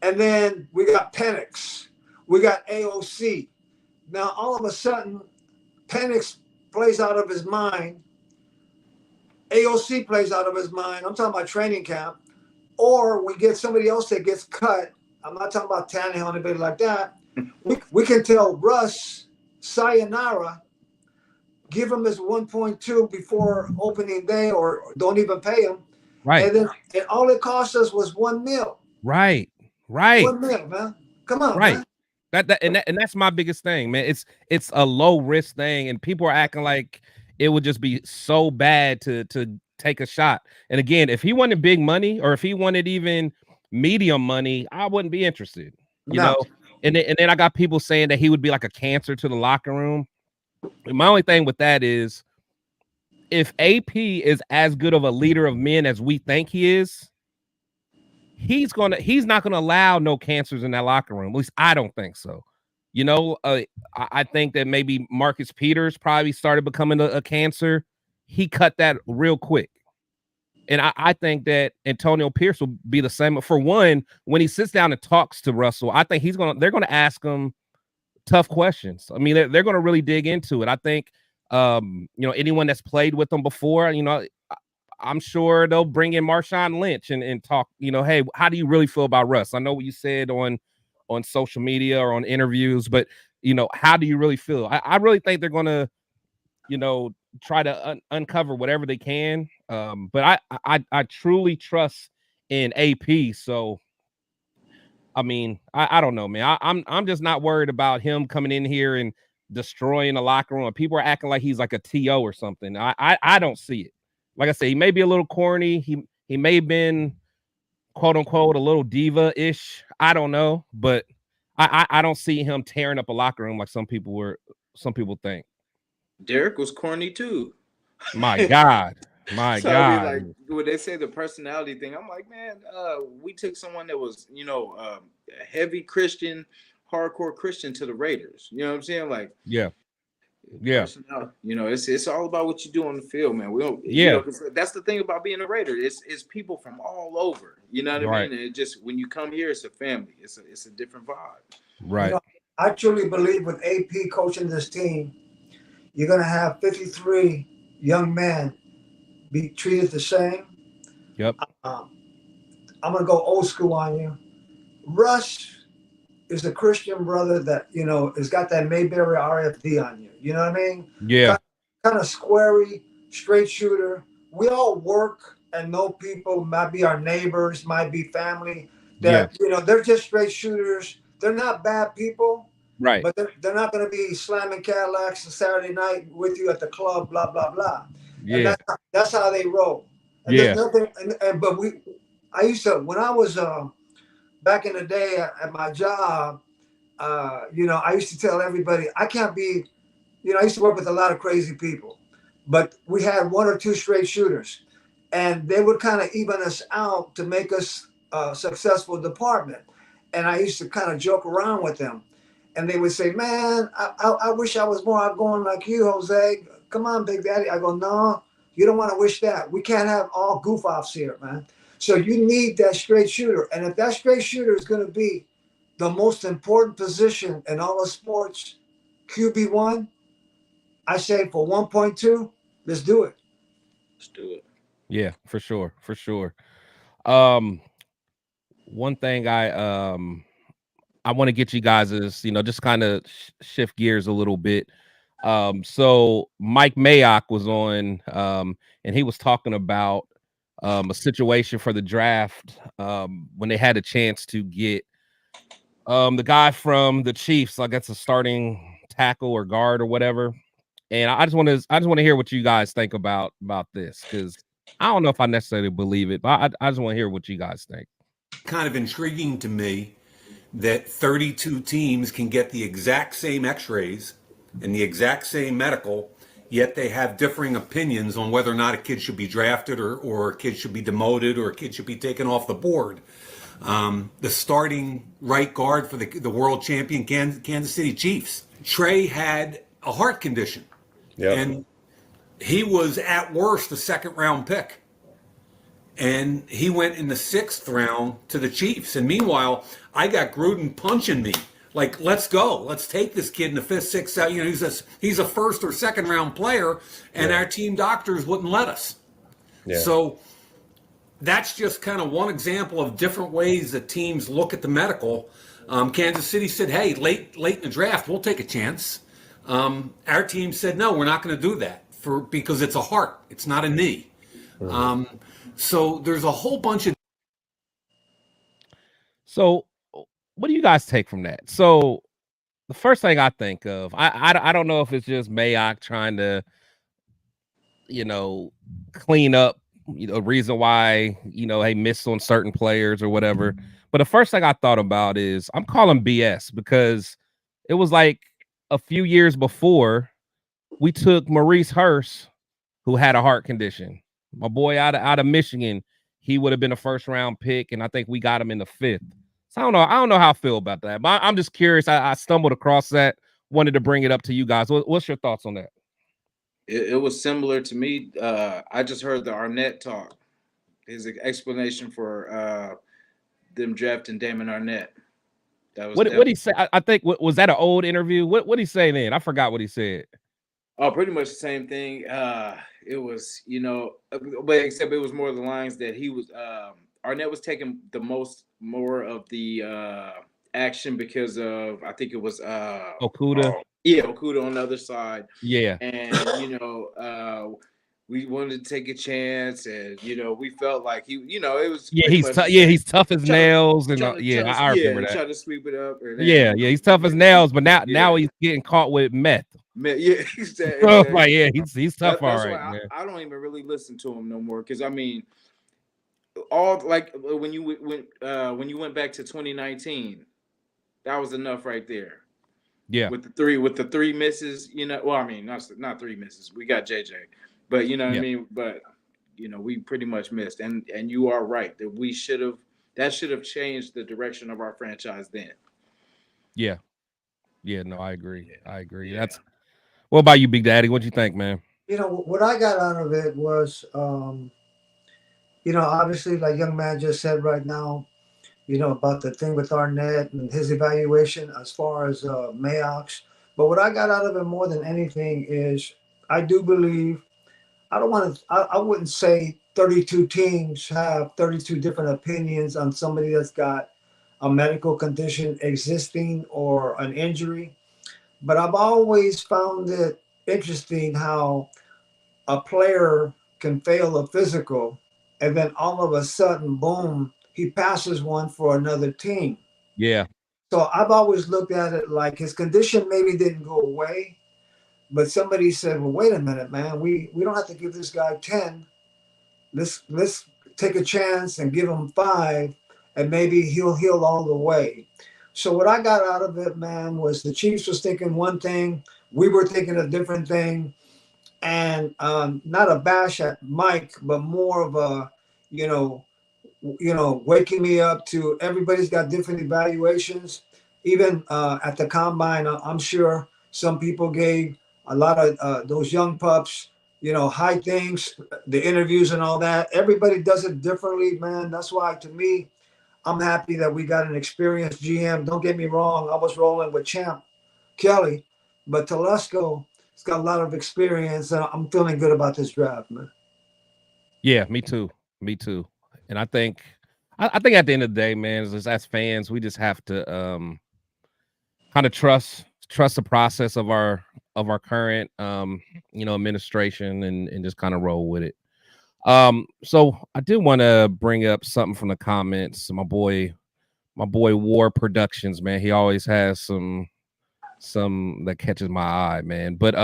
and then we got Penix, we got AOC. Now all of a sudden, Penix plays out of his mind. AOC plays out of his mind. I'm talking about training camp, or we get somebody else that gets cut. I'm not talking about Tannehill or anybody like that. We can tell Russ, sayonara, give him his 1.2 before opening day, or don't even pay him. Right. And all it cost us was $1 million. Right. $1 million, man. Come on, right. Man. And that's my biggest thing, man. It's a low risk thing, and people are acting like it would just be so bad to take a shot. And again, if he wanted big money, or if he wanted even medium money, I wouldn't be interested. You know. And then I got people saying that he would be like a cancer to the locker room. And my only thing with that is, if AP is as good of a leader of men as we think he is, he's not gonna allow no cancers in that locker room. At least I don't think so. I think that maybe Marcus Peters probably started becoming a cancer. He cut that real quick. And I think that Antonio Pierce will be the same. For one, when he sits down and talks to Russell, I think they're gonna ask him tough questions. I mean, they're gonna really dig into it. I think anyone that's played with them before, I'm sure they'll bring in Marshawn Lynch and talk, hey, how do you really feel about Russ? I know what you said on social media or on interviews, but how do you really feel? I really think they're gonna, try to uncover whatever they can. But I truly trust in AP. So, I mean, I don't know, man. I'm just not worried about him coming in here and destroying the locker room. People are acting like he's like a TO or something. I don't see it. Like I said, he may be a little corny. He may have been quote unquote a little diva-ish. I don't know, but I don't see him tearing up a locker room like some people think. Derek was corny too. My God. My So, God. I mean, like when they say the personality thing, I'm like, man, we took someone that was, a heavy Christian, hardcore Christian to the Raiders. You know what I'm saying? Like, yeah. It's all about what you do on the field, man. We don't, that's the thing about being a Raider. It's people from all over. You know what I mean? And it just when you come here, it's a family. It's a different vibe. Right. I truly believe with AP coaching this team, you're gonna have 53 young men be treated the same. Yep. I'm gonna go old school on you. Russ is a Christian brother that has got that Mayberry RFD on you. You know what I mean? Yeah. Kind of squarey, straight shooter. We all work and know people. Might be our neighbors, might be family. That they're just straight shooters. They're not bad people. Right. But they're not going to be slamming Cadillacs on Saturday night with you at the club, blah, blah, blah. Yeah. And that's how they roll. And yeah. There's nothing, I used to, when I was back in the day at my job, I used to tell everybody, I can't be, I used to work with a lot of crazy people, but we had one or two straight shooters. And they would kind of even us out to make us a successful department. And I used to kind of joke around with them. And they would say, man, I wish I was more outgoing like you, Jose. Come on, Big Daddy. I go, no, you don't want to wish that. We can't have all goof-offs here, man. So you need that straight shooter. And if that straight shooter is going to be the most important position in all of sports, QB1, I say for 1.2, let's do it. Let's do it. Yeah, for sure. For sure. One thing I want to get you guys is, just kind of shift gears a little bit. So Mike Mayock was on, and he was talking about a situation for the draft when they had a chance to get the guy from the Chiefs, I guess a starting tackle or guard or whatever. And I just want to hear what you guys think about this, because I don't know if I necessarily believe it, but I just want to hear what you guys think. Kind of intriguing to me that 32 teams can get the exact same x-rays and the exact same medical, yet they have differing opinions on whether or not a kid should be drafted or a kid should be demoted or a kid should be taken off the board. The starting right guard for the world champion Kansas City Chiefs, Trey, had a heart condition. Yep. And he was at worst a second-round pick. And he went in the 6th round to the Chiefs. And meanwhile, I got Gruden punching me. Like, let's go. Let's take this kid in the 5th, 6th. He's a 1st or 2nd round player, and our team doctors wouldn't let us. Yeah. So that's just kind of one example of different ways that teams look at the medical. Kansas City said, hey, late in the draft, we'll take a chance. Our team said, no, we're not going to do that because it's a heart. It's not a knee. Mm-hmm. So there's a whole bunch of. So what do you guys take from that? So the first thing I think of, I don't know if it's just Mayock trying to, clean up, reason why, he missed on certain players or whatever. But the first thing I thought about is I'm calling BS, because it was like a few years before we took Maurice Hurst, who had a heart condition. My boy out of Michigan, he would have been a 1st round pick, and I think we got him in the 5th. So I don't know how I feel about that, but I'm just curious. I stumbled across that, wanted to bring it up to you guys. What's your thoughts on that? It was similar to me. I just heard the Arnett talk. His explanation for them drafting Damon Arnett. What he say? I think was that an old interview? What he say then? I forgot what he said. Oh, pretty much the same thing. It was, but except it was more of the lines that he was. Arnett was taking more of the action because of, I think it was Okuda. Okuda on the other side. Yeah, and we wanted to take a chance, and we felt like he, it was he's tough as nails, and I remember that. Trying to sweep it up. He's tough as nails, but now he's getting caught with meth. Yeah, exactly. So, like, he's tough. All right, man. Man. I don't even really listen to him no more because all like when you went back to 2019, that was enough right there. Yeah, with the three misses, not three misses. We got JJ, but what I mean. But we pretty much missed, and you are right that that should have changed the direction of our franchise then. Yeah. No, I agree. Yeah. What about you, Big Daddy? What you think, man? What I got out of it was, obviously, like young man just said right now, about the thing with Arnett and his evaluation as far as Mayox. But what I got out of it more than anything is I do believe, I wouldn't say 32 teams have 32 different opinions on somebody that's got a medical condition existing or an injury. But I've always found it interesting how a player can fail a physical and then all of a sudden, boom, he passes one for another team. Yeah. So I've always looked at it like his condition maybe didn't go away, but somebody said, well, wait a minute, man, we don't have to give this guy 10. Let's take a chance and give him 5, and maybe he'll heal all the way. So what I got out of it, man, was the Chiefs was thinking one thing, we were thinking a different thing, and not a bash at Mike, but more of a, waking me up to everybody's got different evaluations. Even at the combine, I'm sure some people gave a lot of those young pups, high things, the interviews and all that. Everybody does it differently, man. That's why, to me, I'm happy that we got an experienced GM. Don't get me wrong. I was rolling with Champ Kelly, but Telesco has got a lot of experience. And I'm feeling good about this draft, man. Yeah, me too. And I think at the end of the day, man, as fans, we just have to kind of trust the process of our current administration and just kind of roll with it. So I do want to bring up something from the comments. My boy War Productions, man, he always has some that catches my eye, man. But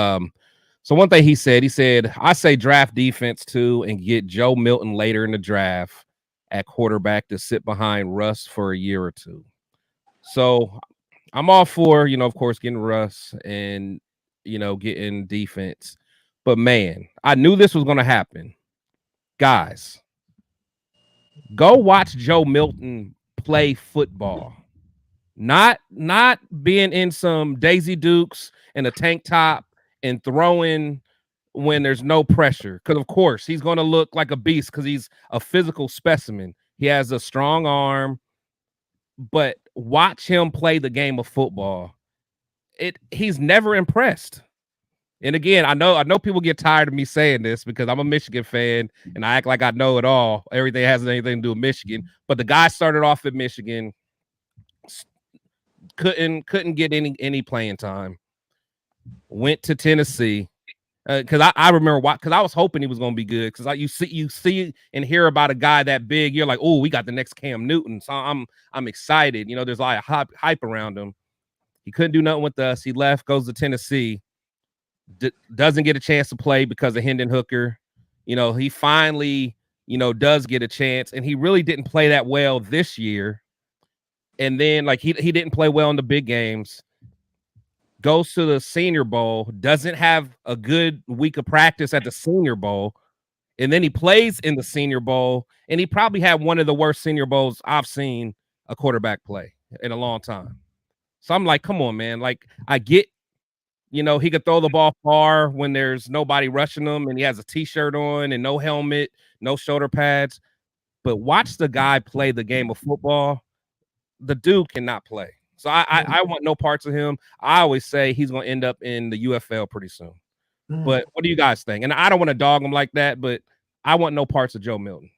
so one thing he said, I say draft defense too and get Joe Milton later in the draft at quarterback to sit behind Russ for a year or two. So I'm all for, of course, getting Russ and, getting defense. But, man, I knew this was going to happen. Guys, go watch Joe Milton play football. Not being in some Daisy Dukes and a tank top and throwing when there's no pressure. Because, of course, he's going to look like a beast because he's a physical specimen. He has a strong arm. But watch him play the game of football. He's never impressed. And again, I know people get tired of me saying this because I'm a Michigan fan and I act like I know it all. Everything has anything to do with Michigan. But the guy started off at Michigan, couldn't get any playing time. Went to Tennessee because I remember because I was hoping he was going to be good because you see and hear about a guy that big, you're like, oh, we got the next Cam Newton. So I'm excited. There's a lot of hype around him. He couldn't do nothing with us. He left, goes to Tennessee. Doesn't get a chance to play because of Hendon Hooker. He finally, does get a chance, and he really didn't play that well this year. And then, he didn't play well in the big games. Goes to the Senior Bowl, doesn't have a good week of practice at the Senior Bowl, and then he plays in the Senior Bowl, and he probably had one of the worst Senior Bowls I've seen a quarterback play in a long time. So I'm like, come on, man. Like, I get, he could throw the ball far when there's nobody rushing him and he has a T-shirt on and no helmet, no shoulder pads. But watch the guy play the game of football. The dude cannot play. So I want no parts of him. I always say he's going to end up in the UFL pretty soon. But what do you guys think? And I don't want to dog him like that, but I want no parts of Joe Milton.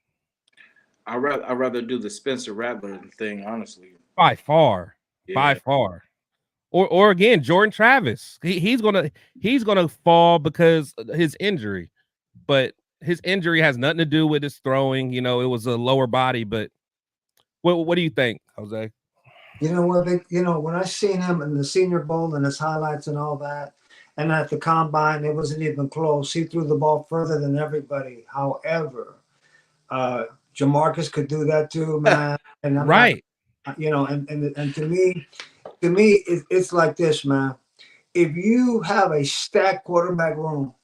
I'd rather do the Spencer Rattler thing, honestly. By far. Or again, Jordan Travis. He's gonna fall because of his injury, but his injury has nothing to do with his throwing. It was a lower body. But what do you think, Jose? You know what? When I seen him in the Senior Bowl and his highlights and all that, and at the combine, it wasn't even close. He threw the ball further than everybody. However, Jamarcus could do that too, man. And I'm right. And to me, it's like this, man. If you have a stacked quarterback room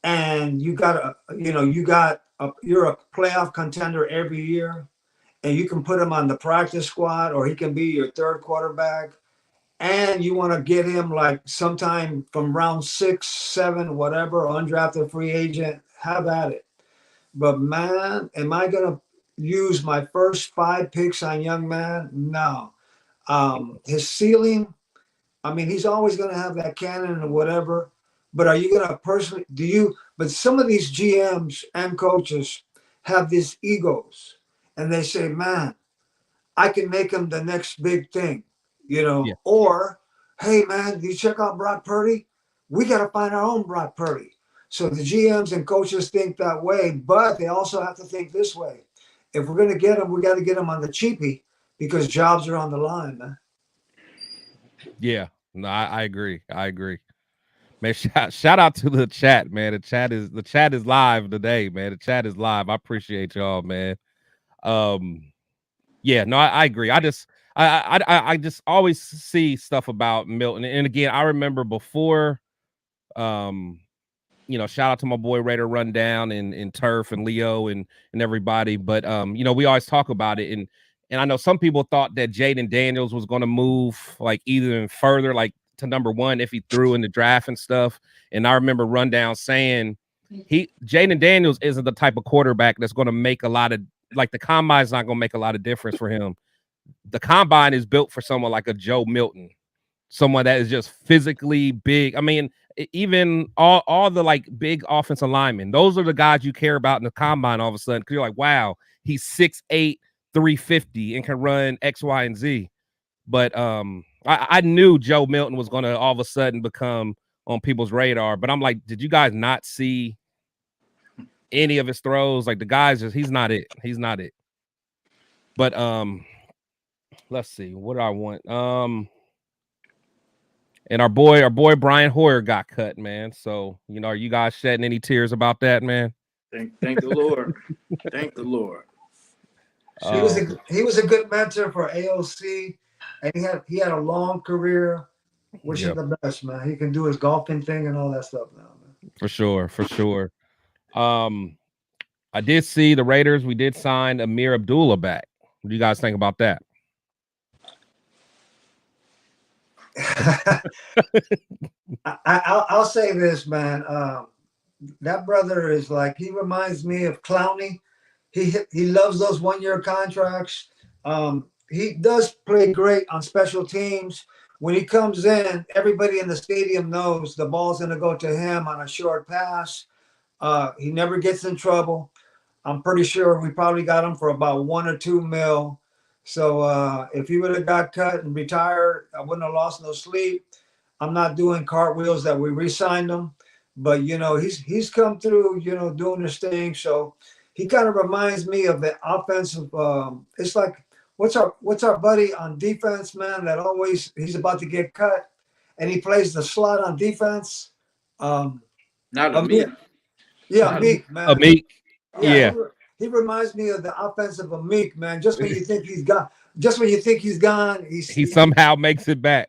and you're a playoff contender every year, and you can put him on the practice squad, or he can be your third quarterback, and you want to get him like sometime from round 6, 7, whatever, undrafted free agent, have at it. But man, am I gonna use my first 5 picks on young man? No. His ceiling, he's always gonna have that cannon or whatever. But are you gonna personally but some of these GMs and coaches have these egos and they say, man, I can make him the next big thing, or hey man, you check out Brock Purdy? We gotta find our own Brock Purdy. So the GMs and coaches think that way, but they also have to think this way. If we're going to get them, we got to get them on the cheapie because jobs are on the line, man. Yeah, no, I agree. Man, shout out to the chat, man. The chat is live today, man. The chat is live. I appreciate y'all, man. Yeah, no, I agree. I just always see stuff about Milton, and again, I remember before, shout out to my boy Raider Rundown and Turf and Leo and everybody. But we always talk about it, and I know some people thought that Jaden Daniels was going to move like even further, like to number 1 if he threw in the draft and stuff. And I remember Rundown saying Jaden Daniels isn't the type of quarterback that's going to make a lot of, like, the combine's not going to make a lot of difference for him. The combine is built for someone like a Joe Milton, someone that is just physically big. Even all the like big offensive linemen, those are the guys you care about in the combine all of a sudden, because you're like, wow, he's 6'8", 350 and can run X, Y, and Z. But I knew Joe Milton was going to all of a sudden become on people's radar. But I'm like, did you guys not see any of his throws? Like, the guys he's not it. But let's see, what do I want? And our boy Brian Hoyer got cut, man. So, are you guys shedding any tears about that, man? Thank the Lord. Thank the Lord. He was a good mentor for AOC, and he had a long career. Wish him the best, man. He can do his golfing thing and all that stuff now, man. For sure. I did see the Raiders. We did sign Amir Abdullah back. What do you guys think about that? I'll say this, man. That brother is like, he reminds me of Clowney. He loves those 1-year contracts. He does play great on special teams. When he comes in, everybody in the stadium knows the ball's going to go to him on a short pass. He never gets in trouble. I'm pretty sure we probably got him for about $1 or $2 million. So if he would have got cut and retired, I wouldn't have lost no sleep. I'm not doing cartwheels that we re-signed him, but he's come through, doing his thing. So he kind of reminds me of the offensive. It's like, what's our buddy on defense, man? That always, he's about to get cut, and he plays the slot on defense. Not Amik. Yeah, Amik, man. Amik. Yeah. He reminds me of the offensive Amik, man. Just when you think he's gone, he somehow makes it back.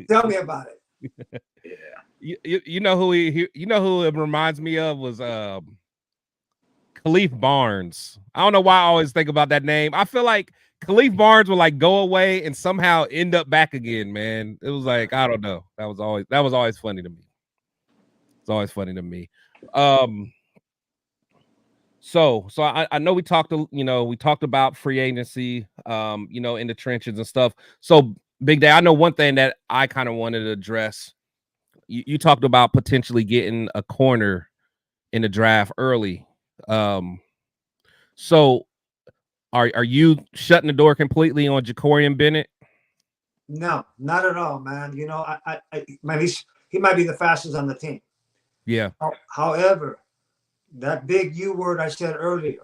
Tell me about it. Yeah. You know who it reminds me of was Khalif Barnes. I don't know why I always think about that name. I feel like Khalif Barnes will like go away and somehow end up back again, man. It was like, I don't know. That was always funny to me. It's always funny to me. So I know we talked about free agency, in the trenches and stuff. So Big Day, I know one thing that I kind of wanted to address. You talked about potentially getting a corner in the draft early. So are you shutting the door completely on Jacorian Bennett? No, not at all, man. You know, he might be the fastest on the team. Yeah. However, that big U word I said earlier,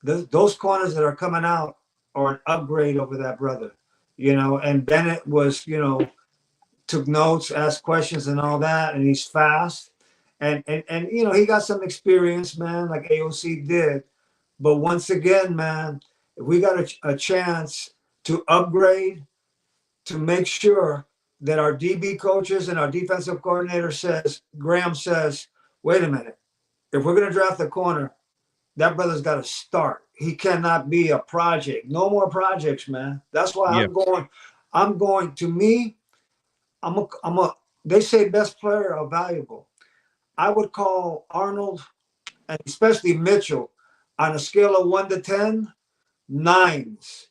those corners that are coming out are an upgrade over that brother. You know, and Bennett was, took notes, asked questions and all that, and he's fast. And he got some experience, man, like AOC did. But once again, man, if we got a chance to upgrade, to make sure that our DB coaches and our defensive coordinator Graham says, wait a minute, if we're going to draft a corner, that brother's got to start. He cannot be a project. No more projects, man. That's why they say best player are valuable. I would call Arnold and especially Mitchell on a scale of 1 to 10, 9s.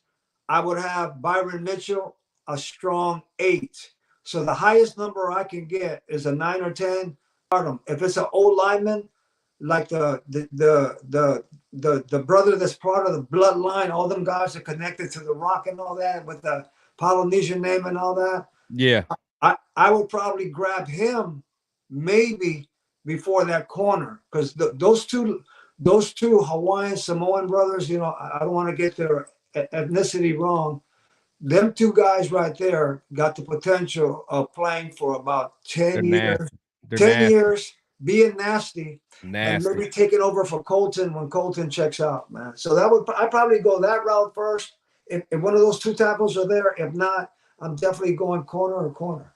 I would have Byron Mitchell a strong 8. So the highest number I can get is a 9 or 10. If it's an old lineman, like the brother that's part of the bloodline, all them guys are connected to the Rock and all that with the Polynesian name and all that. Yeah. I would probably grab him maybe before that corner, because those two Hawaiian Samoan brothers, I don't want to get their ethnicity wrong. Them two guys right there got the potential of playing for about 10 years. 10 years, being nasty, and maybe taking over for Colton when Colton checks out, man. So I'd probably go that route first. If one of those two tackles are there, if not, I'm definitely going corner.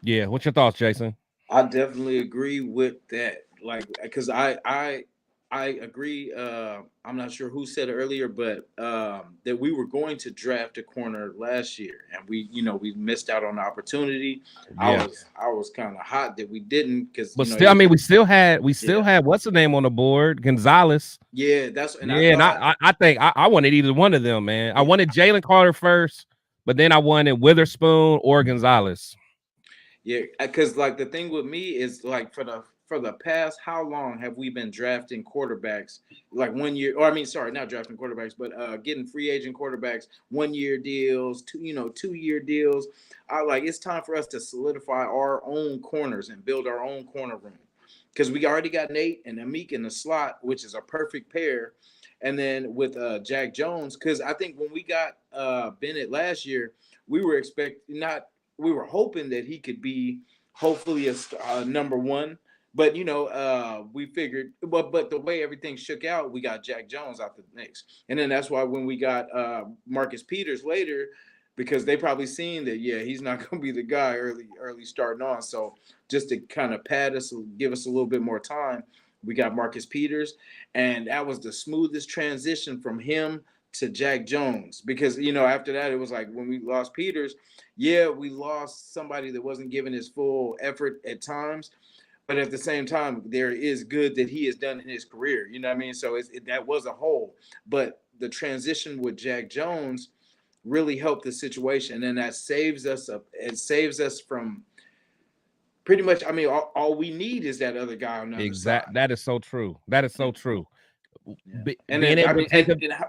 Yeah. What's your thoughts, Jason? I definitely agree with that. Like, because I agree. I'm not sure who said it earlier, but that we were going to draft a corner last year, and we missed out on the opportunity. Yeah. I was kind of hot that we didn't, because we still had what's the name on the board, Gonzalez. Yeah, I think I wanted either one of them, man. I wanted Jalen Carter first, but then I wanted Witherspoon or Gonzalez. Yeah, because like the thing with me is like for the past, how long have we been drafting quarterbacks? Like 1 year, or not drafting quarterbacks, but getting free agent quarterbacks, 1 year deals, 2 year deals. It's time for us to solidify our own corners and build our own corner room, because we already got Nate and Amik in the slot, which is a perfect pair. And then with Jack Jones, because I think when we got Bennett last year, we were hoping that he could be hopefully a number one. But, we figured, but the way everything shook out, we got Jack Jones out the mix. And then that's why when we got Marcus Peters later, because they probably seen that, he's not going to be the guy early starting on. So just to kind of pad us, give us a little bit more time, we got Marcus Peters. And that was the smoothest transition from him to Jack Jones, because after that it was like when we lost Peters, we lost somebody that wasn't giving his full effort at times, but at the same time there is good that he has done in his career, you know what I mean? So that was a hole, but the transition with Jack Jones really helped the situation, and that saves us from pretty much, all we need is that other guy on the other side. That is so true. Yeah. And then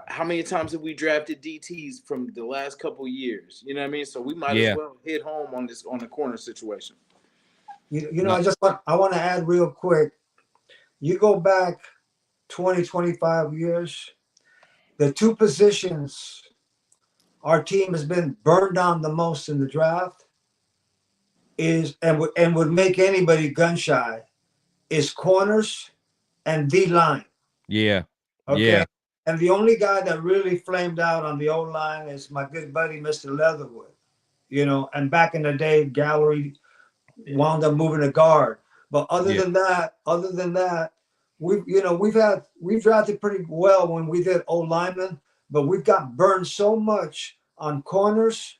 how many times have we drafted DTs from the last couple of years? You know what I mean? So we might as well hit home on the corner situation. I want to add real quick. You go back 20, 25 years, the two positions our team has been burned down the most in the draft would make anybody gun shy is corners and D-line. Yeah. Okay. Yeah. And the only guy that really flamed out on the O-line is my good buddy, Mr. Leatherwood. And back in the day, Gallery wound up moving to guard. But other than that, we've drafted pretty well when we did O linemen, but we've got burned so much on corners,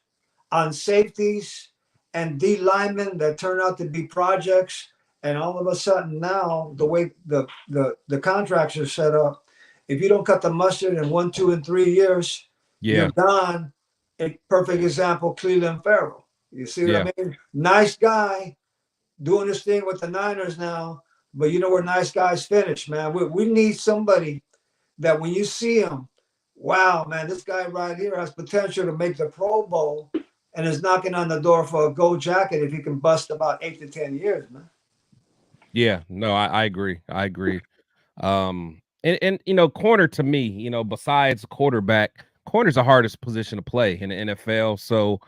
on safeties, and D linemen that turn out to be projects. And all of a sudden now, the way the contracts are set up, if you don't cut the mustard in 1, 2, and 3 years, you're gone. A perfect example, Cleveland Farrell. You see what I mean? Nice guy doing this thing with the Niners now, but you know where nice guys finish, man. We need somebody that when you see him, wow, man, this guy right here has potential to make the Pro Bowl and is knocking on the door for a gold jacket if he can bust about 8 to 10 years, man. Yeah, no, I agree. I agree. And corner to me, besides quarterback, corner's the hardest position to play in the NFL. So,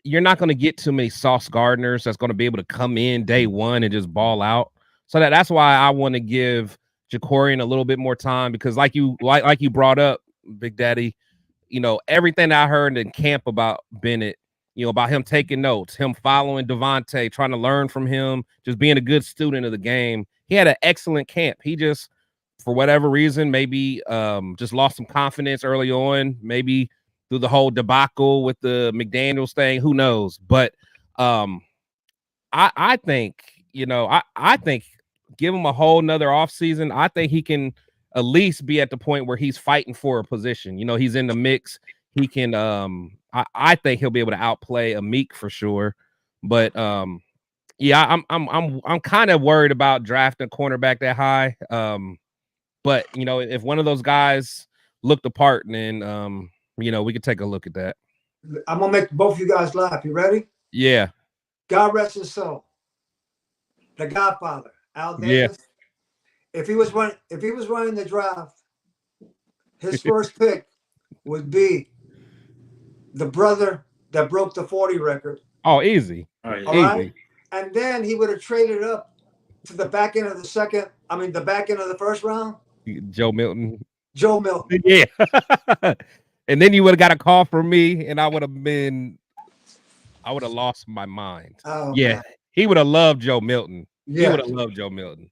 you're not going to get too many Sauce Gardners that's going to be able to come in day one and just ball out. So that's why I want to give Jacorian a little bit more time, because like you brought up, Big Daddy, everything I heard in camp about Bennett, about him taking notes, him following Devontae, trying to learn from him, just being a good student of the game. He had an excellent camp. He just, for whatever reason, maybe just lost some confidence early on, maybe through the whole debacle with the McDaniels thing, who knows? But I think, I think give him a whole nother offseason. I think he can at least be at the point where he's fighting for a position. He's in the mix. He can I think he'll be able to outplay Amik for sure. But I'm kind of worried about drafting a cornerback that high. But if one of those guys looked apart, then we could take a look at that. I'm gonna make both of you guys laugh. You ready? Yeah. God rest his soul. The Godfather, Al Davis. Yeah. If he was running the draft, his first pick would be the brother that broke the 40 record. Oh, easy. All right. And then he would have traded up to the back end of the back end of the first round. Joe Milton. Yeah. And then you would have got a call from me, and I would have lost my mind. Oh, yeah. Man. He would have loved Joe Milton. Yeah. He would have loved Joe Milton.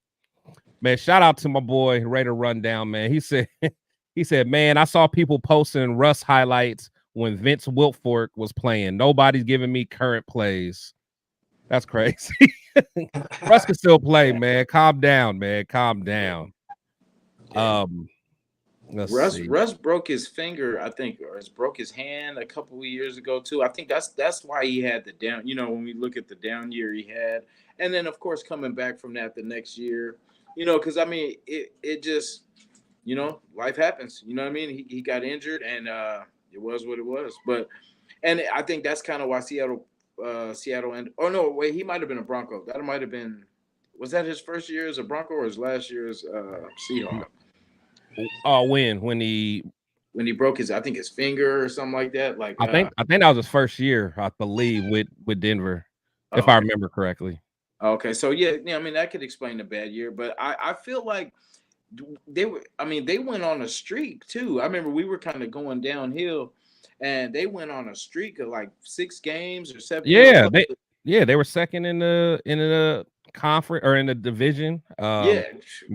Man, shout out to my boy Raider Rundown, man. He said, man, I saw people posting Russ highlights when Vince Wilfork was playing. Nobody's giving me current plays. That's crazy. Russ can still play, man. Calm down, man. Calm down. Russ broke his finger, I think, or broke his hand a couple of years ago too. I think that's why he had the down. When we look at the down year he had, and then of course coming back from that the next year, because it just, life happens. You know what I mean? He got injured, and it was what it was. And I think that's kind of why Seattle and he might have been a Bronco. That might have been. Was that his first year as a Bronco or his last year as Seahawk? Oh, when he broke his finger or something like that. Like I think that was his first year, I believe, with Denver, if I remember correctly. Okay, so that could explain the bad year, but I feel like they went on a streak too. I remember we were kind of going downhill, and they went on a streak of like 6 games or 7. They were second in the conference or in the division.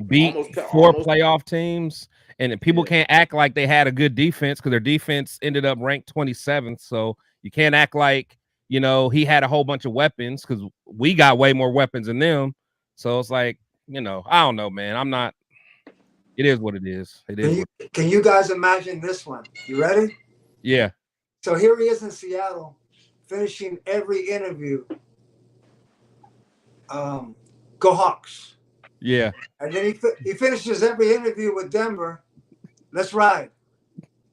Beat almost 4 playoff teams, and people can't act like they had a good defense, because their defense ended up ranked 27th. So you can't act like he had a whole bunch of weapons, because we got way more weapons than them. So it's like, I don't know, man. I'm not. It is what it is. Can you guys imagine this one? You ready? Yeah. So here he is in Seattle, finishing every interview. Go Hawks. Yeah. And then he finishes every interview with Denver. Let's ride.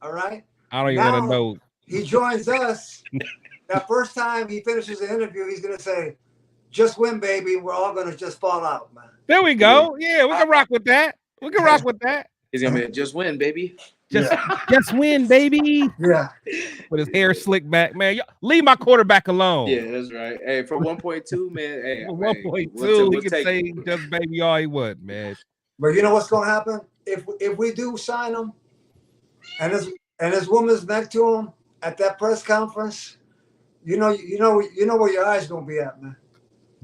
All right. I don't even want to know. He joins us. That first time he finishes the interview, he's gonna say, "Just win, baby. We're all gonna just fall out, man." There we go. Yeah, we can rock with that. We can rock with that. He's gonna be just win, baby. Just win, baby. Yeah. With his hair slicked back, man. Leave my quarterback alone. Yeah, that's right. Hey, for 1.2, man. Hey, for 1.2, he can say just baby all he want, man. But you know what's gonna happen if we do sign him, and his woman's next to him at that press conference. You know where your eyes gonna be at, man.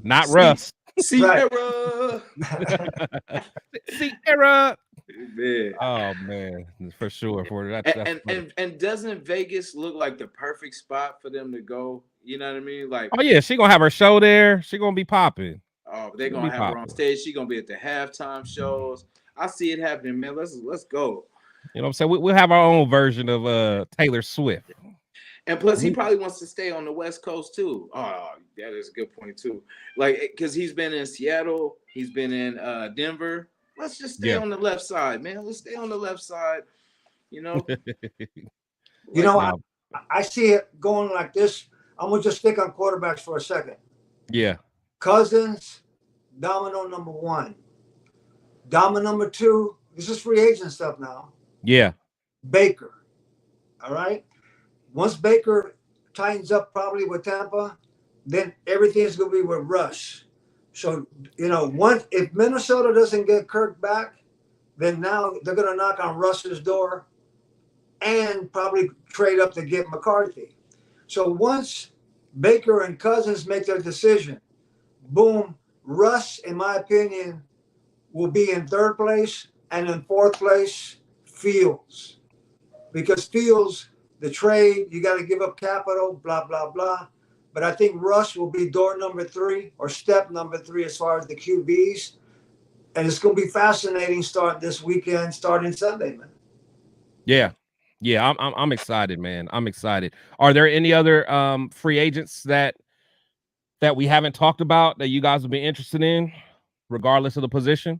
Not Russ. Sierra. Sierra. Man. Oh man, for sure. For that's And doesn't Vegas look like the perfect spot for them to go? You know what I mean? Like, oh yeah, she gonna have her show there. She gonna be popping. oh, they're gonna have her on stage. She gonna be at the halftime shows. I see it happening, man. Let's go. You know what I'm saying? We'll have our own version of Taylor Swift. And plus, he probably wants to stay on the West Coast too. Oh, that is a good point too. Like, because he's been in Seattle, he's been in Denver. Let's just stay on the left side, man. Let's stay on the left side. You know. You know, I see it going like this. I'm gonna just stick on quarterbacks for a second. Yeah. Cousins, domino number 1. Domino number 2. This is free agent stuff now. Yeah. Baker. All right. Once Baker tightens up probably with Tampa, then everything's gonna be with Russ. So, you know, if Minnesota doesn't get Kirk back, then now they're gonna knock on Russ's door and probably trade up to get McCarthy. So once Baker and Cousins make their decision, boom, Russ, in my opinion, will be in 3rd place, and in 4th place, Fields. Because Fields, the trade, you got to give up capital, blah, blah, blah. But I think Russ will be door number 3 or step number 3 as far as the QBs. And it's going to be fascinating starting this weekend, starting Sunday, man. Yeah. Yeah, I'm excited, man. I'm excited. Are there any other free agents that we haven't talked about that you guys would be interested in, regardless of the position?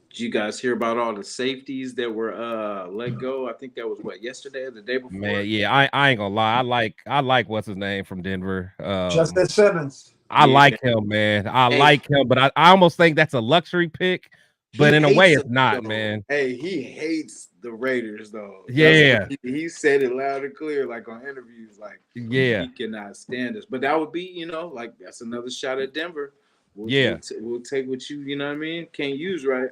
Did you guys hear about all the safeties that were let go? I think that was yesterday or the day before. Man, yeah, I ain't gonna lie. I like what's his name from Denver. Justin Simmons. I like him, man. I like him, but I almost think that's a luxury pick. But in a way, it's not, man. Hey, he hates the Raiders, though. Yeah, he said it loud and clear, like on interviews, like he cannot stand us. But that would be, you know, like that's another shot at Denver. We'll take what you know what I mean, can't use, right?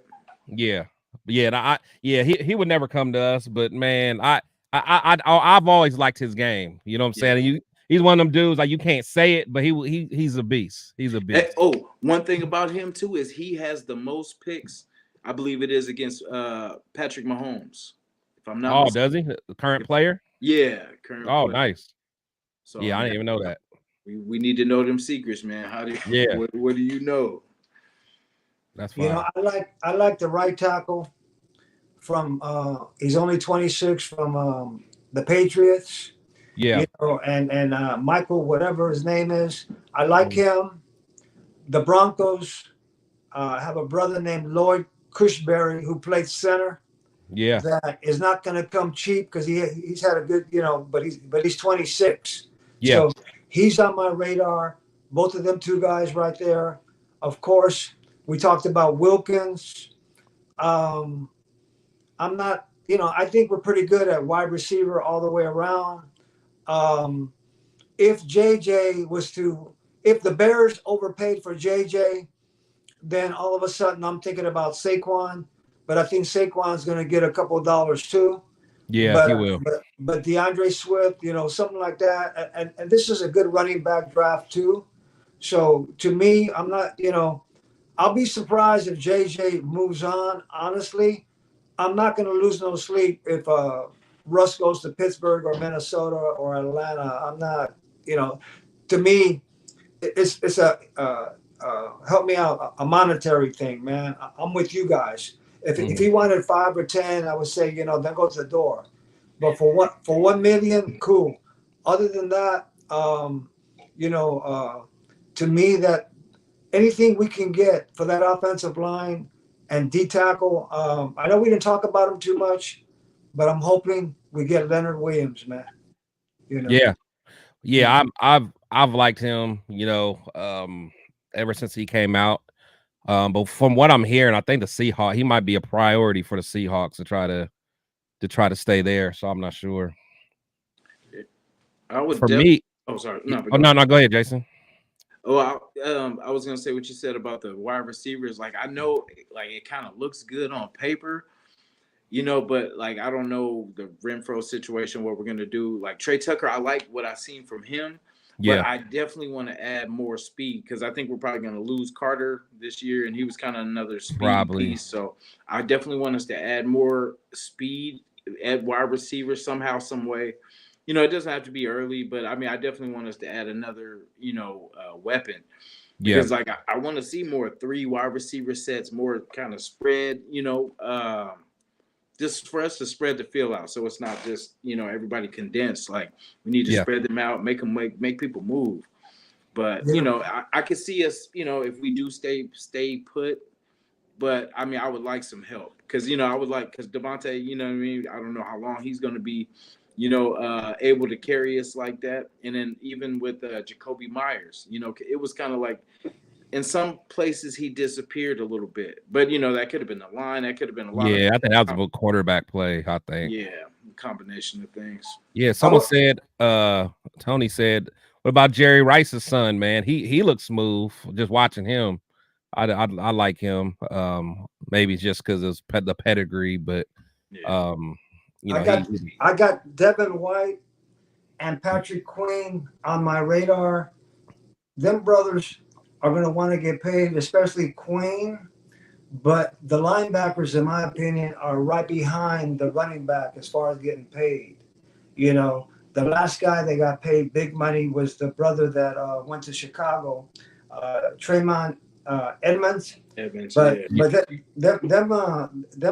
Yeah. He would never come to us, but man, I've always liked his game. You know what I'm saying? He's one of them dudes, like, you can't say it, but he's a beast. He's a beast. One thing about him too is he has the most picks. I believe it is against Patrick Mahomes. If I'm not mistaken. Does he? The current player? Yeah, current player. Nice. So I didn't even know that. We need to know them secrets, man. What do you know? That's fine. You know, I like the right tackle from he's only 26 from the Patriots. Yeah. You know, and Michael, whatever his name is, I like him. The Broncos have a brother named Lloyd Cushberry who played center. Yeah. That is not going to come cheap because he's had a good, you know, but he's 26. Yeah. So he's on my radar. Both of them two guys right there. Of course, we talked about Wilkins. I'm not, you know, I think we're pretty good at wide receiver all the way around. If the Bears overpaid for JJ, then all of a sudden I'm thinking about Saquon, but I think Saquon's going to get a couple of dollars too. Yeah, he will. But DeAndre Swift, you know, something like that. And this is a good running back draft too. So to me, I'm not, you know, I'll be surprised if JJ moves on. Honestly, I'm not going to lose no sleep if Russ goes to Pittsburgh or Minnesota or Atlanta. I'm not, you know, to me, it's a help me out, a monetary thing, man. I'm with you guys. If he wanted 5 or 10, I would say, you know, then go to the door. But for $1 million, cool. Other than that, you know, to me, that anything we can get for that offensive line and D tackle, I know we didn't talk about him too much, but I'm hoping we get Leonard Williams, man. You know? Yeah. I've liked him, you know, ever since he came out. But from what I'm hearing, I think the Seahawks, he might be a priority for the Seahawks to try to stay there. So I'm not sure. I would for me. Oh, sorry. No, go ahead, Jason. Oh, I was gonna say what you said about the wide receivers. Like, I know, like, it kind of looks good on paper, you know, but like, I don't know the Renfro situation, what we're gonna do. Like Trey Tucker, I like what I've seen from him, Yeah. But I definitely want to add more speed because I think we're probably going to lose Carter this year, and he was kind of another speedy Probably. piece. So I definitely want us to add more speed at wide receiver somehow, some way. You know, it doesn't have to be early, but I mean, I definitely want us to add another, weapon. Yeah. Because like I want to see more 3 wide receiver sets, more kind of spread, just for us to spread the field out, so it's not just everybody condensed. Like we need to Yeah. spread them out, make them make people move. But Yeah. I could see us, if we do stay put. But I mean, I would like some help because I would like because Devontae, you know what I mean. I don't know how long he's going to be, able to carry us like that. And then even with Jacoby Myers, it was kind of like in some places he disappeared a little bit, but that could have been the line. That could have been a lot of Yeah, I think that was a good quarterback play, I think. combination of things. Yeah, someone said, Tony said, what about Jerry Rice's son, man? He looks smooth. Just watching him. I like him. Maybe just because it's the pedigree, but I got Devin White and Patrick Queen on my radar. Them brothers are going to want to get paid, especially Queen. But the linebackers, in my opinion, are right behind the running back as far as getting paid. The last guy they got paid big money was the brother that went to Chicago, Tremont Edmonds. But them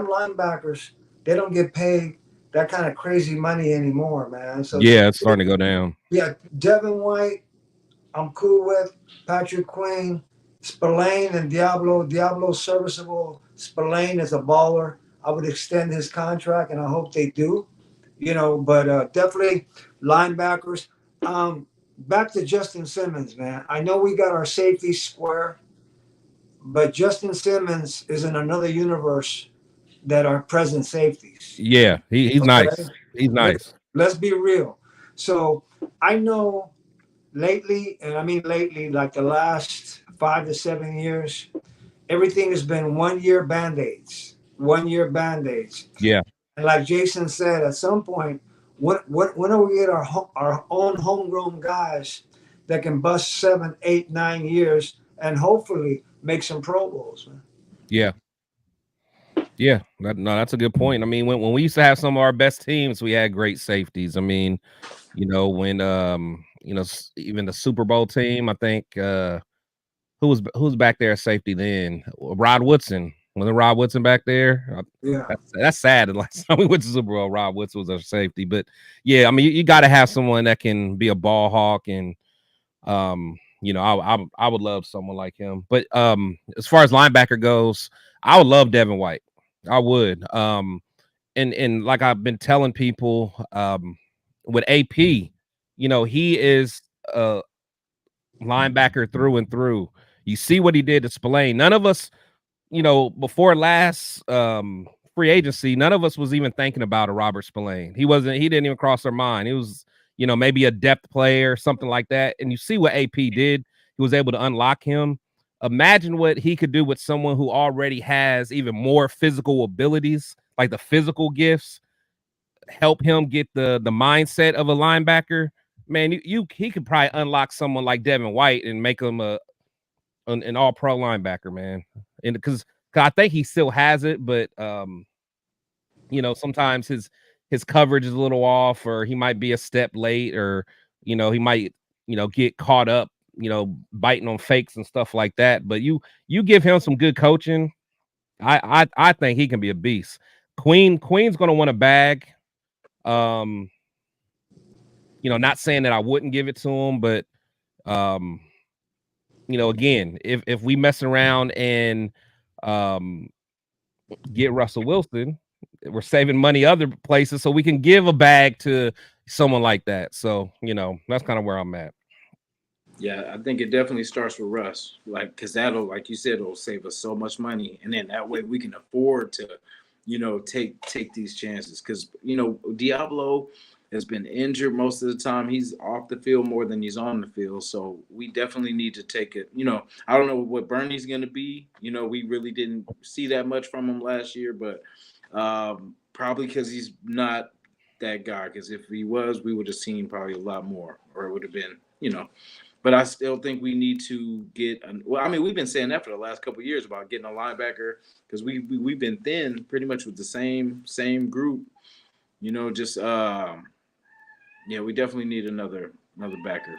linebackers, they don't get paid that kind of crazy money anymore, man. So yeah, it's starting to go down. Yeah, Devin White, I'm cool with. Patrick Queen, Spillane and Diablo. Diablo's serviceable. Spillane is a baller. I would extend his contract, and I hope they do. But definitely linebackers. Back to Justin Simmons, man. I know we got our safety square, but Justin Simmons is in another universe that are present safeties. Yeah, he's nice. He's nice. Let's be real. So I know lately, and I mean lately, like the last 5 to 7 years, everything has been 1 year band-aids. 1 year band-aids. Yeah. And like Jason said, at some point, when do we get our own homegrown guys that can bust 7, 8, 9 years and hopefully make some Pro Bowls, man? Yeah. Yeah, that's a good point. I mean, when we used to have some of our best teams, we had great safeties. I mean, when even the Super Bowl team, I think who was back there at safety then? Rod Woodson. Wasn't Rod Woodson back there? Yeah, that's sad. The last time we went to Super Bowl, Rod Woodson was our safety. But yeah, I mean, you got to have someone that can be a ball hawk, and I would love someone like him. But as far as linebacker goes, I would love Devin White. I would. And like I've been telling people, with AP, he is a linebacker through and through. You see what he did to Spillane. None of us, before last free agency, none of us was even thinking about a Robert Spillane. He didn't even cross our mind. He was, maybe a depth player, something like that. And you see what AP did. He was able to unlock him. Imagine what he could do with someone who already has even more physical abilities, like the physical gifts, help him get the mindset of a linebacker. Man, he could probably unlock someone like Devin White and make him an all-pro linebacker, man. And because I think he still has it, but sometimes his coverage is a little off, or he might be a step late, or he might get caught up biting on fakes and stuff like that. But you give him some good coaching, I think he can be a beast. Queen's going to want a bag. Not saying that I wouldn't give it to him, but again, if we mess around and get Russell Wilson, we're saving money other places, so we can give a bag to someone like that. So that's kind of where I'm at. Yeah, I think it definitely starts with Russ, because that'll, like you said, it'll save us so much money, and then that way we can afford to, take these chances. Because Diablo has been injured most of the time. He's off the field more than he's on the field, so we definitely need to take it. I don't know what Bernie's going to be. We really didn't see that much from him last year, but probably because he's not that guy. Because if he was, we would have seen probably a lot more, or it would have been you know. But I still think we need to get. Well, I mean, we've been saying that for the last couple of years about getting a linebacker because we've been thin pretty much with the same group. You know, just yeah, we definitely need another backer.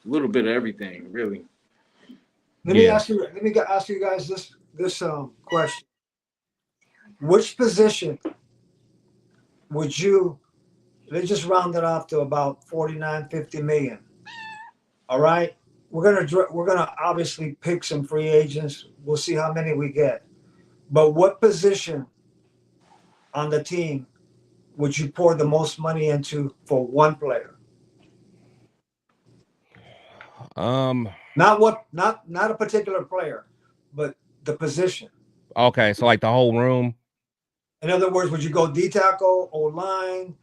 A little bit of everything, really. Let me ask you guys this question. Which position would you, let's just round it off to about 49, 50 million. All right. We're gonna obviously pick some free agents. We'll see how many we get. But what position on the team would you pour the most money into for one player? Not a particular player, but the position. Okay, so like the whole room. In other words, would you go D tackle, O line,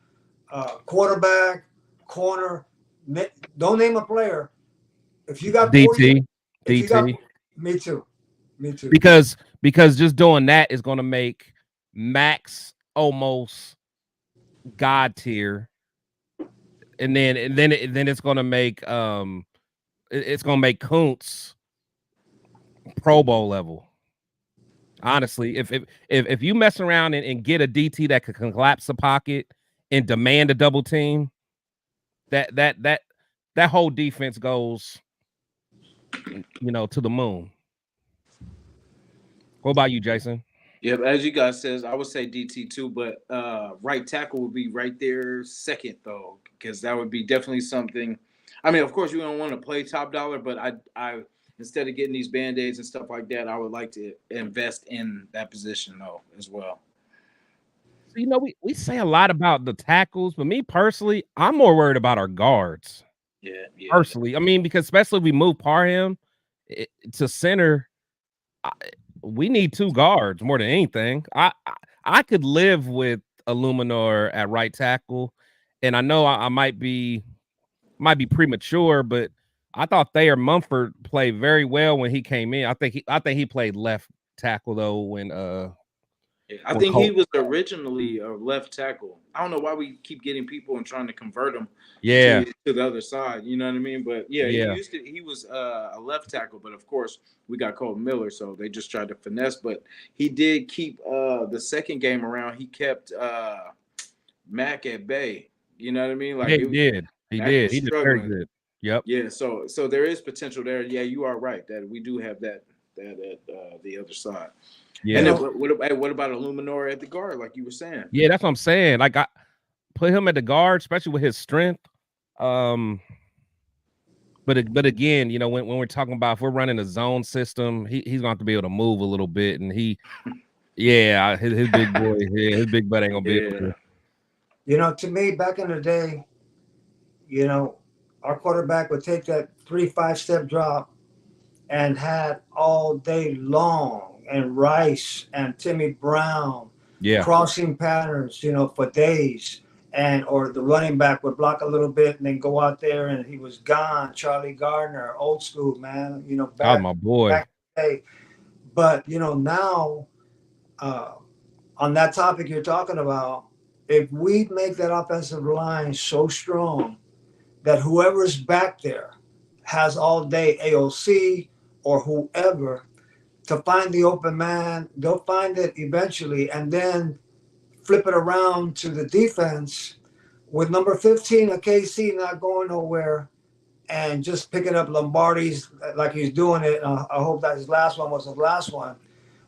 quarterback, corner? Don't name a player. If you got 40, DT. Me too. Because just doing that is going to make Max almost God tier, and then it's going to make Kuntz Pro Bowl level. Honestly, if you mess around and get a DT that can collapse the pocket and demand a double team, that whole defense goes, you know, to the moon. What about you, Jason? Yeah, as you guys says, I would say DT too, but right tackle would be right there second though, because that would be definitely something. I mean, of course, you don't want to play top dollar, but I instead of getting these Band-Aids and stuff like that, I would like to invest in that position though as well. So, you know, we say a lot about the tackles, but me personally, I'm more worried about our guards. Yeah. Personally, I mean, because especially if we move Parham to center, we need two guards more than anything. I could live with Illuminor at right tackle, and I know I might be premature, but I thought Thayer Mumford played very well when he came in. I think he played left tackle though when I think he was originally a left tackle. I don't know why we keep getting people and trying to convert him to the other side. You know what I mean? But he was a left tackle, but of course we got Cole Miller, so they just tried to finesse. But he did keep the second game around. He kept Mac at bay. You know what I mean? Like he did. He did very good. Yep. Yeah. So there is potential there. Yeah, you are right that we do have that at the other side. Yeah. And then what about Illuminor at the guard, like you were saying? Yeah, that's what I'm saying. Like I put him at the guard, especially with his strength. But again, you know, when we're talking about if we're running a zone system, he's going to have to be able to move a little bit, and his big boy, his big butt ain't gonna be able to. You know, to me, back in the day, you know, our quarterback would take that 3-5 step drop and had all day long. And Rice and Timmy Brown, crossing patterns, you know, for days, or the running back would block a little bit and then go out there and he was gone. Charlie Gardner, old school, man, you know, my boy. Back in the day. But you know, now on that topic you're talking about, if we make that offensive line so strong that whoever's back there has all day AOC or whoever to find the open man, they'll find it eventually, and then flip it around to the defense with number 15 of KC not going nowhere and just picking up Lombardi's like he's doing it. I hope that his last one was the last one.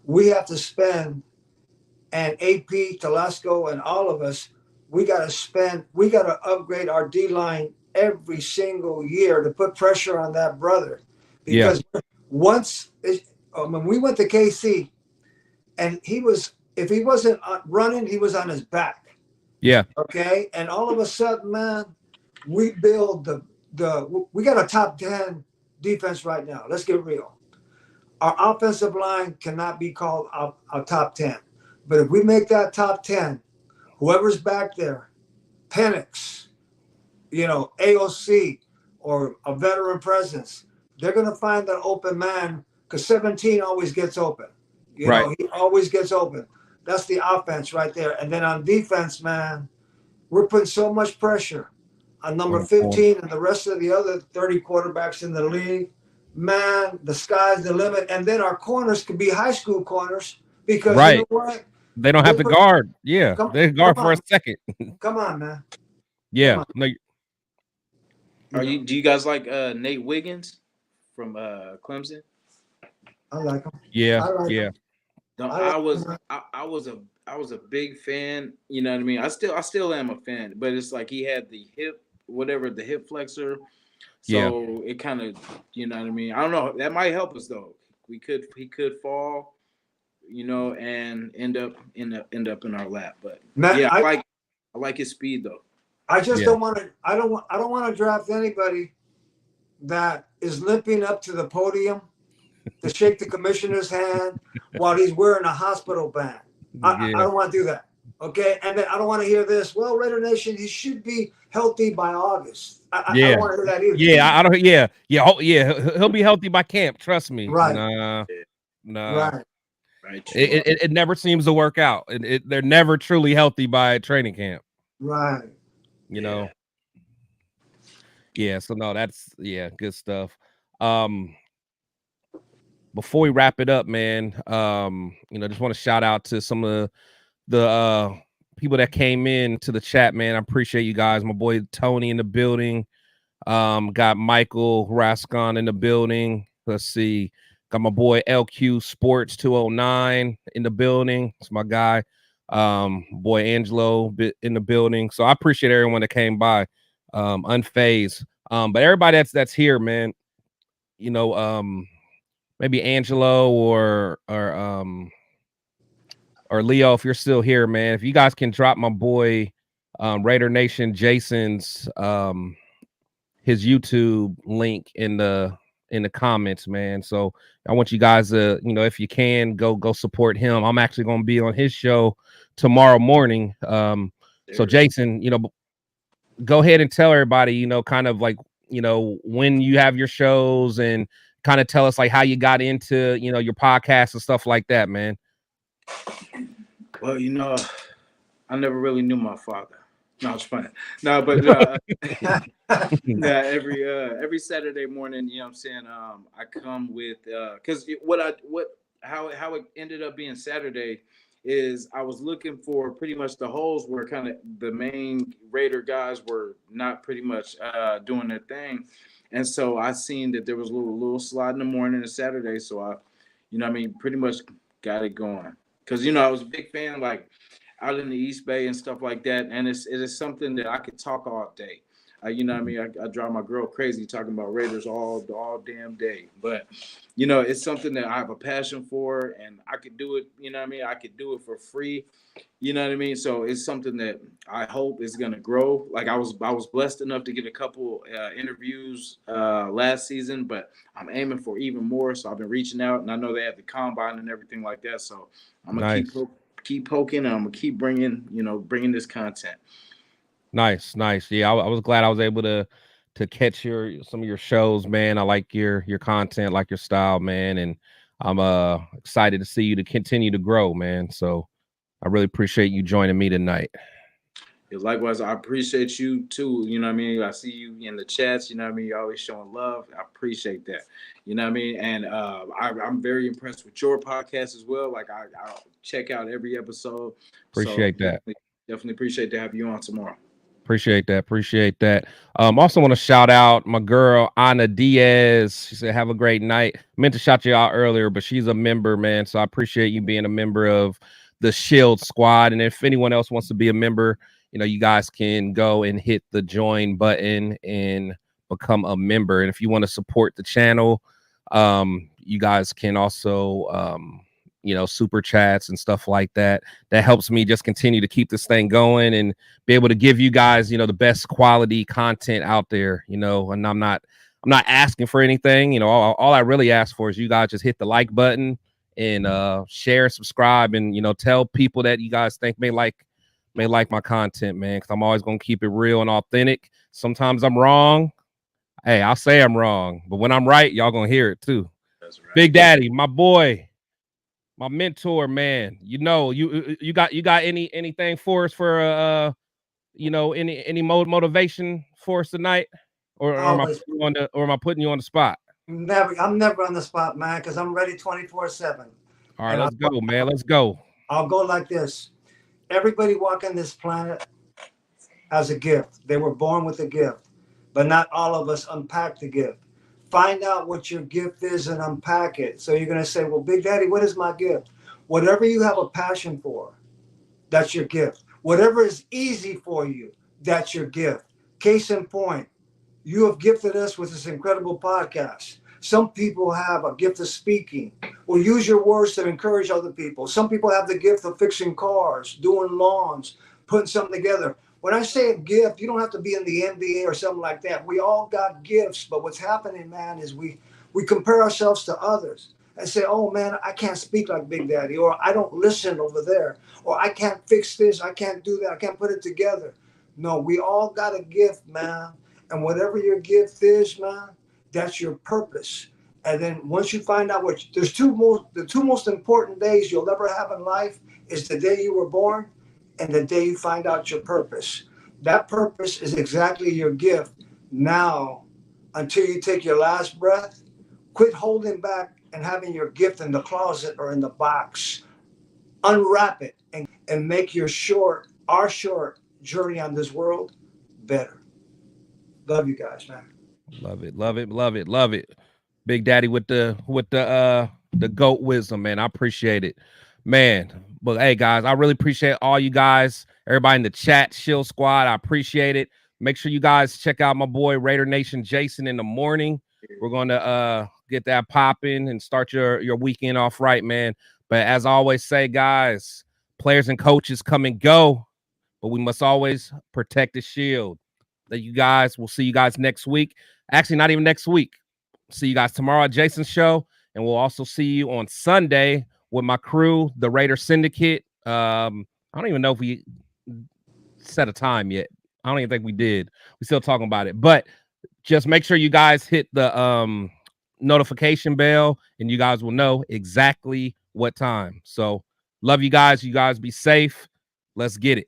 We have to spend, and AP, Telesco, and all of us, we got to upgrade our D-line every single year to put pressure on that brother. Because when we went to KC, and if he wasn't running, he was on his back. Yeah. Okay. And all of a sudden, man, we build we got a top 10 defense right now. Let's get real. Our offensive line cannot be called a top 10. But if we make that top 10, whoever's back there, Penix, you know, AOC, or a veteran presence, they're going to find that open man. Because 17 always gets open. You know, he always gets open. That's the offense right there. And then on defense, man, we're putting so much pressure number 15 and the rest of the other 30 quarterbacks in the league, man, the sky's the limit. And then our corners could be high school corners because you know what? They don't have to guard. Yeah, they guard for a second. Come on, man. Yeah. No. Do you guys like Nate Wiggins from Clemson? I like him. Yeah, I like him. No, I was a big fan. You know what I mean? I still am a fan, but it's like he had the hip flexor. So it kind of, you know what I mean? I don't know. That might help us though. He could fall, you know, and end up in our lap. But man, yeah, I like his speed though. I just don't want to. I don't want to draft anybody that is limping up to the podium to shake the commissioner's hand while he's wearing a hospital band. I don't want to do that. Okay, and then I don't want to hear this. Well, Raider Nation, he should be healthy by August. I don't want to hear that either. Yeah, I don't. Yeah. He'll be healthy by camp. Trust me. Right. Right. It never seems to work out. They're never truly healthy by training camp. Right. You know. Yeah. So no, that's good stuff. Before we wrap it up, man, just want to shout out to some of the people that came in to the chat, man. I appreciate you guys. My boy Tony in the building. Got Michael Rascon in the building. Let's see. Got my boy LQ Sports 209 in the building. It's my guy. Boy Angelo in the building. So I appreciate everyone that came by. Unfazed. But everybody that's here, man, maybe Angelo or Leo, if you're still here, man, if you guys can drop my boy Raider Nation Jason's his YouTube link in the comments, man. So I want you guys to, if you can, go support him. I'm actually going to be on his show tomorrow morning. So Jason, go ahead and tell everybody, kind of like, when you have your shows and kind of tell us like how you got into, your podcast and stuff like that, man. Well, I never really knew my father. No, it's funny. No, but every Saturday morning, you know what I'm saying, I come with because how it ended up being Saturday is I was looking for pretty much the holes where kind of the main Raider guys were not pretty much doing their thing. And so I seen that there was a little slot in the morning and Saturday. So I, pretty much got it going. Because, I was a big fan, like, out in the East Bay and stuff like that. And it is something that I could talk all day. I drive my girl crazy talking about Raiders all damn day. But, it's something that I have a passion for, and I could do it, I could do it for free. You know what I mean? So it's something that I hope is going to grow. Like I was blessed enough to get a couple interviews last season, but I'm aiming for even more. So I've been reaching out, and I know they have the combine and everything like that. So I'm going to keep poking, and I'm going to keep bringing this content. Nice. Yeah, I was glad I was able to catch some of your shows, man. I like your content, like your style, man. And I'm excited to see you to continue to grow, man. So I really appreciate you joining me tonight. Yeah, likewise, I appreciate you too. You know what I mean? I see you in the chats, you know what I mean? You're always showing love. I appreciate that. You know what I mean? And I'm very impressed with your podcast as well. Like I'll check out every episode. Appreciate that. Definitely appreciate to have you on tomorrow. Appreciate that. Also want to shout out my girl Ana Diaz. She said, "Have a great night." Meant to shout you out earlier, but she's a member, man. So I appreciate you being a member of the Shield Squad. And if anyone else wants to be a member, you guys can go and hit the join button and become a member. And if you want to support the channel, you guys can also super chats and stuff like that. That helps me just continue to keep this thing going and be able to give you guys, the best quality content out there, and I'm not asking for anything. All I really ask for is you guys just hit the like button and share, subscribe, and, tell people that you guys think may like my content, man, because I'm always going to keep it real and authentic. Sometimes I'm wrong. Hey, I'll say I'm wrong, but when I'm right, y'all going to hear it too. That's right. Big Daddy, my boy. My mentor, man. You got anything for us for any motivation for us tonight, or am I putting you on the spot? Never. I'm never on the spot, man, because I'm ready 24/7. All right, let's go, man. Let's go. I'll go like this. Everybody walking this planet has a gift. They were born with a gift, but not all of us unpack the gift. Find out what your gift is and unpack it. So you're going to say, well, Big Daddy, what is my gift? Whatever you have a passion for, that's your gift. Whatever is easy for you, that's your gift. Case in point, you have gifted us with this incredible podcast. Some people have a gift of speaking or use your words to encourage other people. Some people have the gift of fixing cars, doing lawns, putting something together. When I say a gift, you don't have to be in the NBA or something like that. We all got gifts, but what's happening, man, is we compare ourselves to others and say, oh, man, I can't speak like Big Daddy, or I don't listen over there, or I can't fix this, I can't do that, I can't put it together. No, we all got a gift, man. And whatever your gift is, man, that's your purpose. And then once you find out the two most important days you'll ever have in life is the day you were born and the day you find out your purpose. That purpose is exactly your gift. Now, until you take your last breath, quit holding back and having your gift in the closet or in the box. Unwrap it and make our short journey on this world better. Love you guys, man. Love it, love it, love it, love it. Big Daddy with the GOAT wisdom, man. I appreciate it, man. But hey, guys, I really appreciate all you guys, everybody in the chat, Shield Squad. I appreciate it. Make sure you guys check out my boy Raider Nation Jason in the morning. We're going to get that popping and start your weekend off right, man. But as I always say, guys, players and coaches come and go, but we must always protect the shield. That you guys, we'll see you guys next week. Actually, not even next week. See you guys tomorrow at Jason's show, and we'll also see you on Sunday with my crew, the Raider Syndicate. I don't even know if we set a time yet. I don't even think we did. We're still talking about it, but just make sure you guys hit the notification bell, and you guys will know exactly what time. So love you guys. You guys be safe. Let's get it.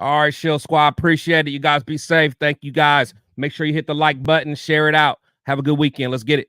All right, Shield Squad, appreciate it. You guys be safe. Thank you guys. Make sure you hit the like button, share it out. Have a good weekend. Let's get it.